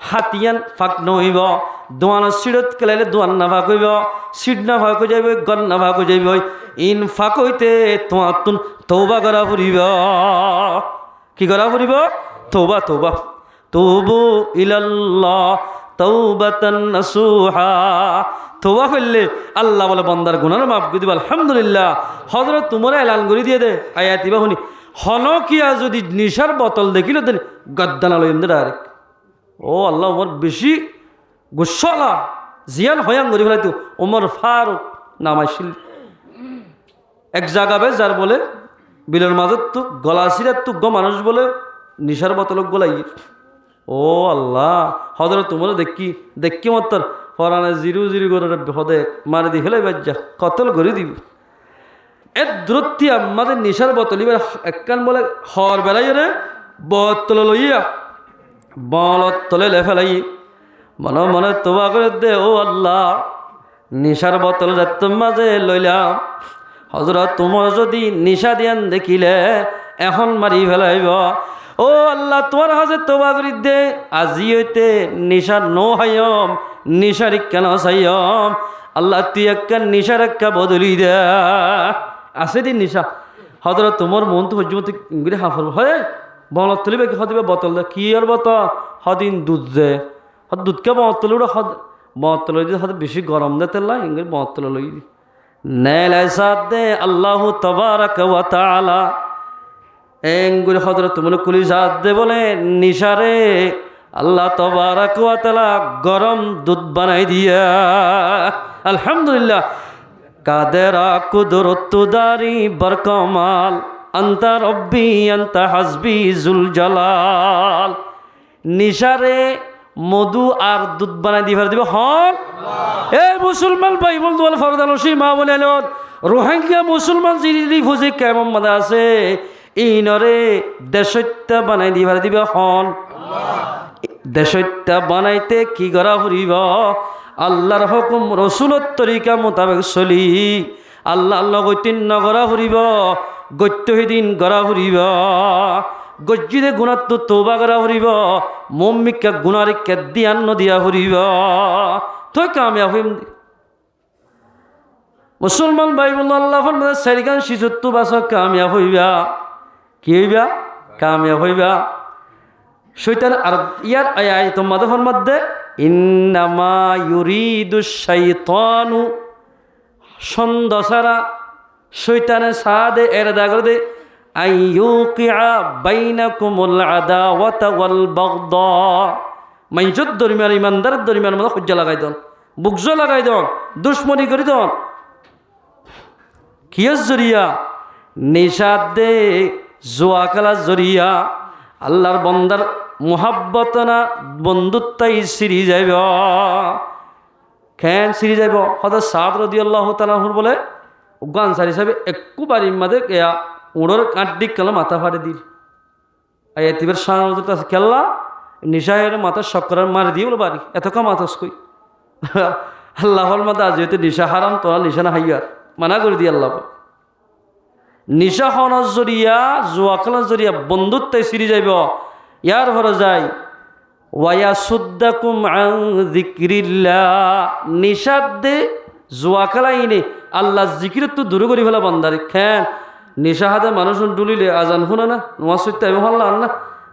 হাতিয়ান ফাঁক নইব দোয়ান সিঁড়ত খেলাইলে দোয়ান না ফাঁক হইব সিট না ফাঁক হয়ে যাইব গল না ফাঁক হয়ে যাইব ইন ফাঁক হইতে তোমার তুন তৌবা করা ফুরিব। কি করা ফুরিব? তৌবা তৌবা তৌবু ইলাল্লাহ তৌবাতান নাসুহা তৌবা করলে আল্লাহ বলে বান্দার গুনাহ মাফ করে দিবা। আলহামদুলিল্লাহ হযরত তোমরা এলান করে দিয়ে দে আয়াতিবা শুনি হনকিয়া যদি নিশার বোতল দেখিল দেন গদ্দানা লইম দে ডাইরেক্ট ও আল্লাহ ওমর বেশি গুসলা জিয়ান হয়ান করে ফেলাইতো ওমর ফারুক নামাইছিল এক জায়গাবে যার বলে বিলের মাঝের তো গলা সিরার তো মানুষ বলে নিশার বোতলক গলাই। ও আল্লাহ, হজরত তোমার দেখি মত পরানে জিরু জিরু করে হদে মারি দি ফেলে বাজ্যা কতল করে দিব। এর দূরত্বে আমাদের নিশার বোতল এবার একখান বলে হর বেড়াই রে বোতল লইয়া বলত তলে লে ফেলাই মনে মনে তোবা করে দে। ও আল্লাহ, নিশার বোতল যাত মাঝে লইলাম, হজরত তোমার যদি নিশা দিয়ান দেখিলে এখন মারি ফেলাইব। ও আল্লাহ, তোমার হাজে তোবা করি দে, আজি হইতে নিশার নো হাইম, নিশার কেন চাইম। আল্লাহ তুই একটা নিশার একটা বদলি দে। আছে দিন নিশা হজরত তোমার মন তো হজ্জমতি ইংরে হাফল হয় বলত তুলিবে কি হদিবে বোতল দে কি আর বোতল হদিন দুধ দে দুধকে বতল হদ বতল দিয়ে হদ বেশি গরম দে তেল ইংরে বতল লই দি নেলাইসাদ দে আল্লাহু তাবারাক ওয়া তাআলা এঙ্গুলি হজরত তোমার কুলি জাত দে বলে নিশারে আল্লাহ তাবারাক ওয়া তাআলা গরম দুধ বানাই দিয়া। আলহামদুলিল্লাহ। কাদেরা কুদরত দারি বরকমাল আন্তা রব্বি আন্তা হাসবি জুল জালাল। নিশারে মধু আর দুধ বানাই দিবার দিব হন। এই মুসলমান ভাই বন্ধু ফরদানসি মা বলে রোহিঙ্গা মুসলমান যিনি ফুজি কেমন মাদা আছে ইনরে দেশত্যা বানাই দিবার দিবে হন। দেশত্যা বানাইতে কি করা ফুরিব আল্লাহর হুকুম রসুলের তরিকা মোতাবেক চলি আল্লাহ আল্লাহ গৈতিন নগরা ফুরিব গৈত্যহিদিন গড়া ফুরিব গজ্জিদে গুণাত্ম তৌবা করা ফুরিব মম্মিকা গুণারে কেদিয়ান নদিয়া ফুরিব তুই কামিয়াব হইম। মুসলমান ভাই বলল আল্লাহ ফরমায় চারিগান শিশুত্ব বাস কামিয়াব হইবা। কি হইবা? কামিয়াব হইবা। শৈতান আর ইয়ার আয়াত মাদফর মধ্যে ইন্নামা ইউরিদুশ শাইতানু সন্দসারা শৈতানে সাদে এরদা করে দে আইয়ুকিআ বাইনাকুমুল আদাওয়াতা ওয়াল বাগদা। মাইজত দরমিয়ান ইমানদার দরমিয়ান মধ্যে খুজ্জা লাগাই দন বুকজ লাগাই দন দুশ্মনী করি দন কিয়ার জরিয়া নিশাদ দে জোয়া খেলার জরিয়া আল্লাহর বন্দার মোহাব্বত না বন্ধুত্বাই সিরি যাইব খেন সিরি যাইব হয়তো সাদ রাদিয়াল্লাহু তাআলা বলে গান সারি হিসাবে একটু বাড়ির মাঝে উড়োর কাঁটি কেলা মাথা ফাটে দিল এবার সাংবাদিক আছে কেল্লা নিশাহের মাথা শক্করার মারি দিয়ে বলো বাড়ি এতকা মাথাস কই আল্লাহর মাথা আজ যেহেতু নিশা হারাম তোরা নিশা না হাইয়ার মানা করে দিয়ে আল্লাহ নিশা হওয়ার জরিয়া জোয়া খেলার জরিয়া বন্ধুত্বাই সিরি যাইব ইয়ার ভরে যায় ওয়া সুদ্দাকুম আন যিকরিল্লাহ নিশাদ দে জোয়া খেলা ইনে আল্লাহ জিকির তো দূরে করি ফেলা বান্দারে খেন নিশা হাতে মানুষ ডুলিলে আজান শুনে না নোয়াজ সত্য আমি ভাবলাম না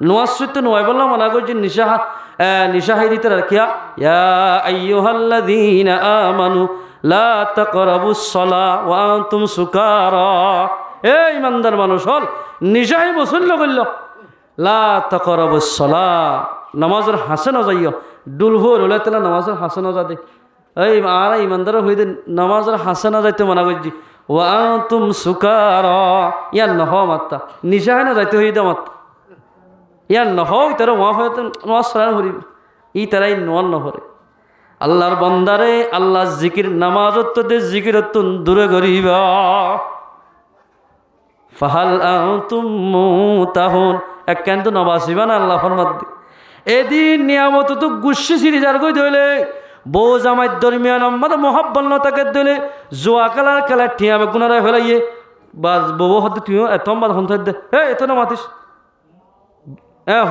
নোয়াজ সত্য নোয়াই বললাম মনে করছি নিশা হাই দিতে রাখিয়া ইয়া আইয়ুহাল্লাযীনা আমানু লা তাকরাবুস সালাহ ওয়া আনতুম সুকারা। এই ইমানদার মানুষ হল নিশাই বসল্য করল লা তাকরাবুস সালাহ নামাজের হাসে না যাইও ডুলভোর হলে তাহলে নামাজের হাসে না যাতে এই আর ইমানদার হইতে নামাজের হাসে না যাইতে মানা করছি ও তুম সুকার ইয়ার নহ মাত্তা নিশাহে না যাইতে হইতে মাত্তা ইয়ার নহ তারা ওয়া হয়তো নোয়াজ সরান হরিব ই তারাই নোয়ার নহরে আল্লাহর বন্দারে আল্লাহ জিকির নামাজত দে জিকিরত দূরে করিবা ফাহাল আনতুম মুতাহুন এক কিন্তু নবাসিবা না আল্লাহ ফরমাত দি এদিন নিয়ামত তো গুচ্ছি সিরি যার কই ধইলে বউ জামাই দরমিয়ান আমাদ মহাব্বত তাকে দিলে জোয়া খেলার খেলা ঠিয়াবে গুনারা ফেলাইয়ে বা বউ হতে তুইও এত বাদ হন দে হে এত না মাতিস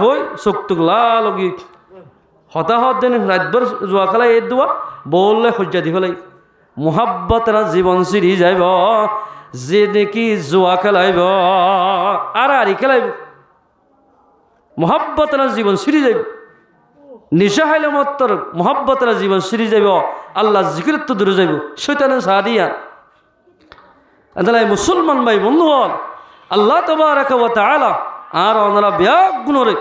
হই চোখটুক লাগি হতাহত দিন রাতভর জোয়া খেলা এ দেওয়া বললে সজ্জা দি ফেলাই মহাব্বতরা জীবন সিরি যাইব যে নাকি জোয়া খেলাইব আর আরি খেলাইব মহাব্বতরা জীবন সিরি যাইব নিশা হাইলে মত্তর মহাব্বতরা জীবন সিরি যাইব আল্লাহ জিকির তো দূরে যাইব শৈতানের সাদিয়া আদালাই মুসলমান ভাই বন্ধু হল আল্লাহ তাবারাক ওয়া তাআলা আর ওনারা ব্যাগ গুণরে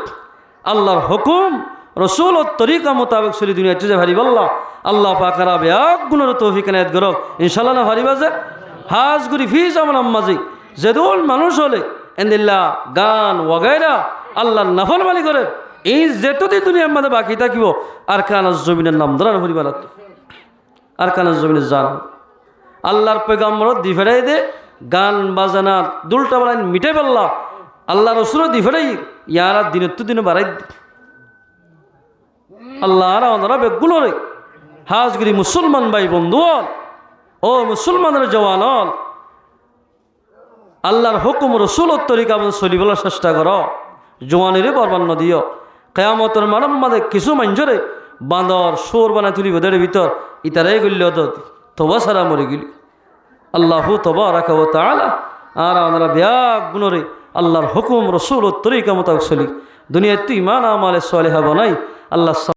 আল্লাহর হুকুম রসুল তরিকা মোতাবেক চলি দুনিয়া চুজে ভারি বল্লা আল্লাহ পাকারা ব্যাগ গুণরে তৌফিক এনায়েত করো ইনশাআল্লাহ না ভারিবা যে হাজ গুরি ফি জামান আম্মাজি যেদুল মানুষ হলে এন্দিল্লা গান ওয়াগাইরা আল্লাহর নাফরমানি করে এই যেতদিন দুনিয়ার মধ্যে বাকি থাকিব আর কানাজ জমিনের নাম ধরার পরিবার আর কানাজ জমিনের জান আল্লাহর পয়গাম্বর দি ফেরাই দে গান বাজানা দুলটা বানাই মিটে পাল্লা আল্লাহ রসুলও দি ফেরাই ইয়ারা দিনের তো দিনে বাড়াই আল্লাহ আর ওনারা বেগুলো রে হাজগিরি মুসলমান ভাই বন্ধু ও মুসলমানের জওয়ান আল্লাহর হুকুম রসুলের তরিকা আমাদের চলিবলার চেষ্টা কর জওয়ানেরই বরবান্ন দিও কেয়ামতের মানম্মাদে কিছু মাঞ্জরে বাঁদর সোর বানায় তুলিব দেড়ের ভিতর ইতারাই গল্য তবা সারা মরে গেলি আল্লাহু তবারাকা ওয়া তাআলা আর আমরা ব্যাগ গুণরে আল্লাহর হুকুম রসুলের তরিকা মতো চলি দুনিয়াতে ইমান আমালে সালেহা বানাই আল্লাহ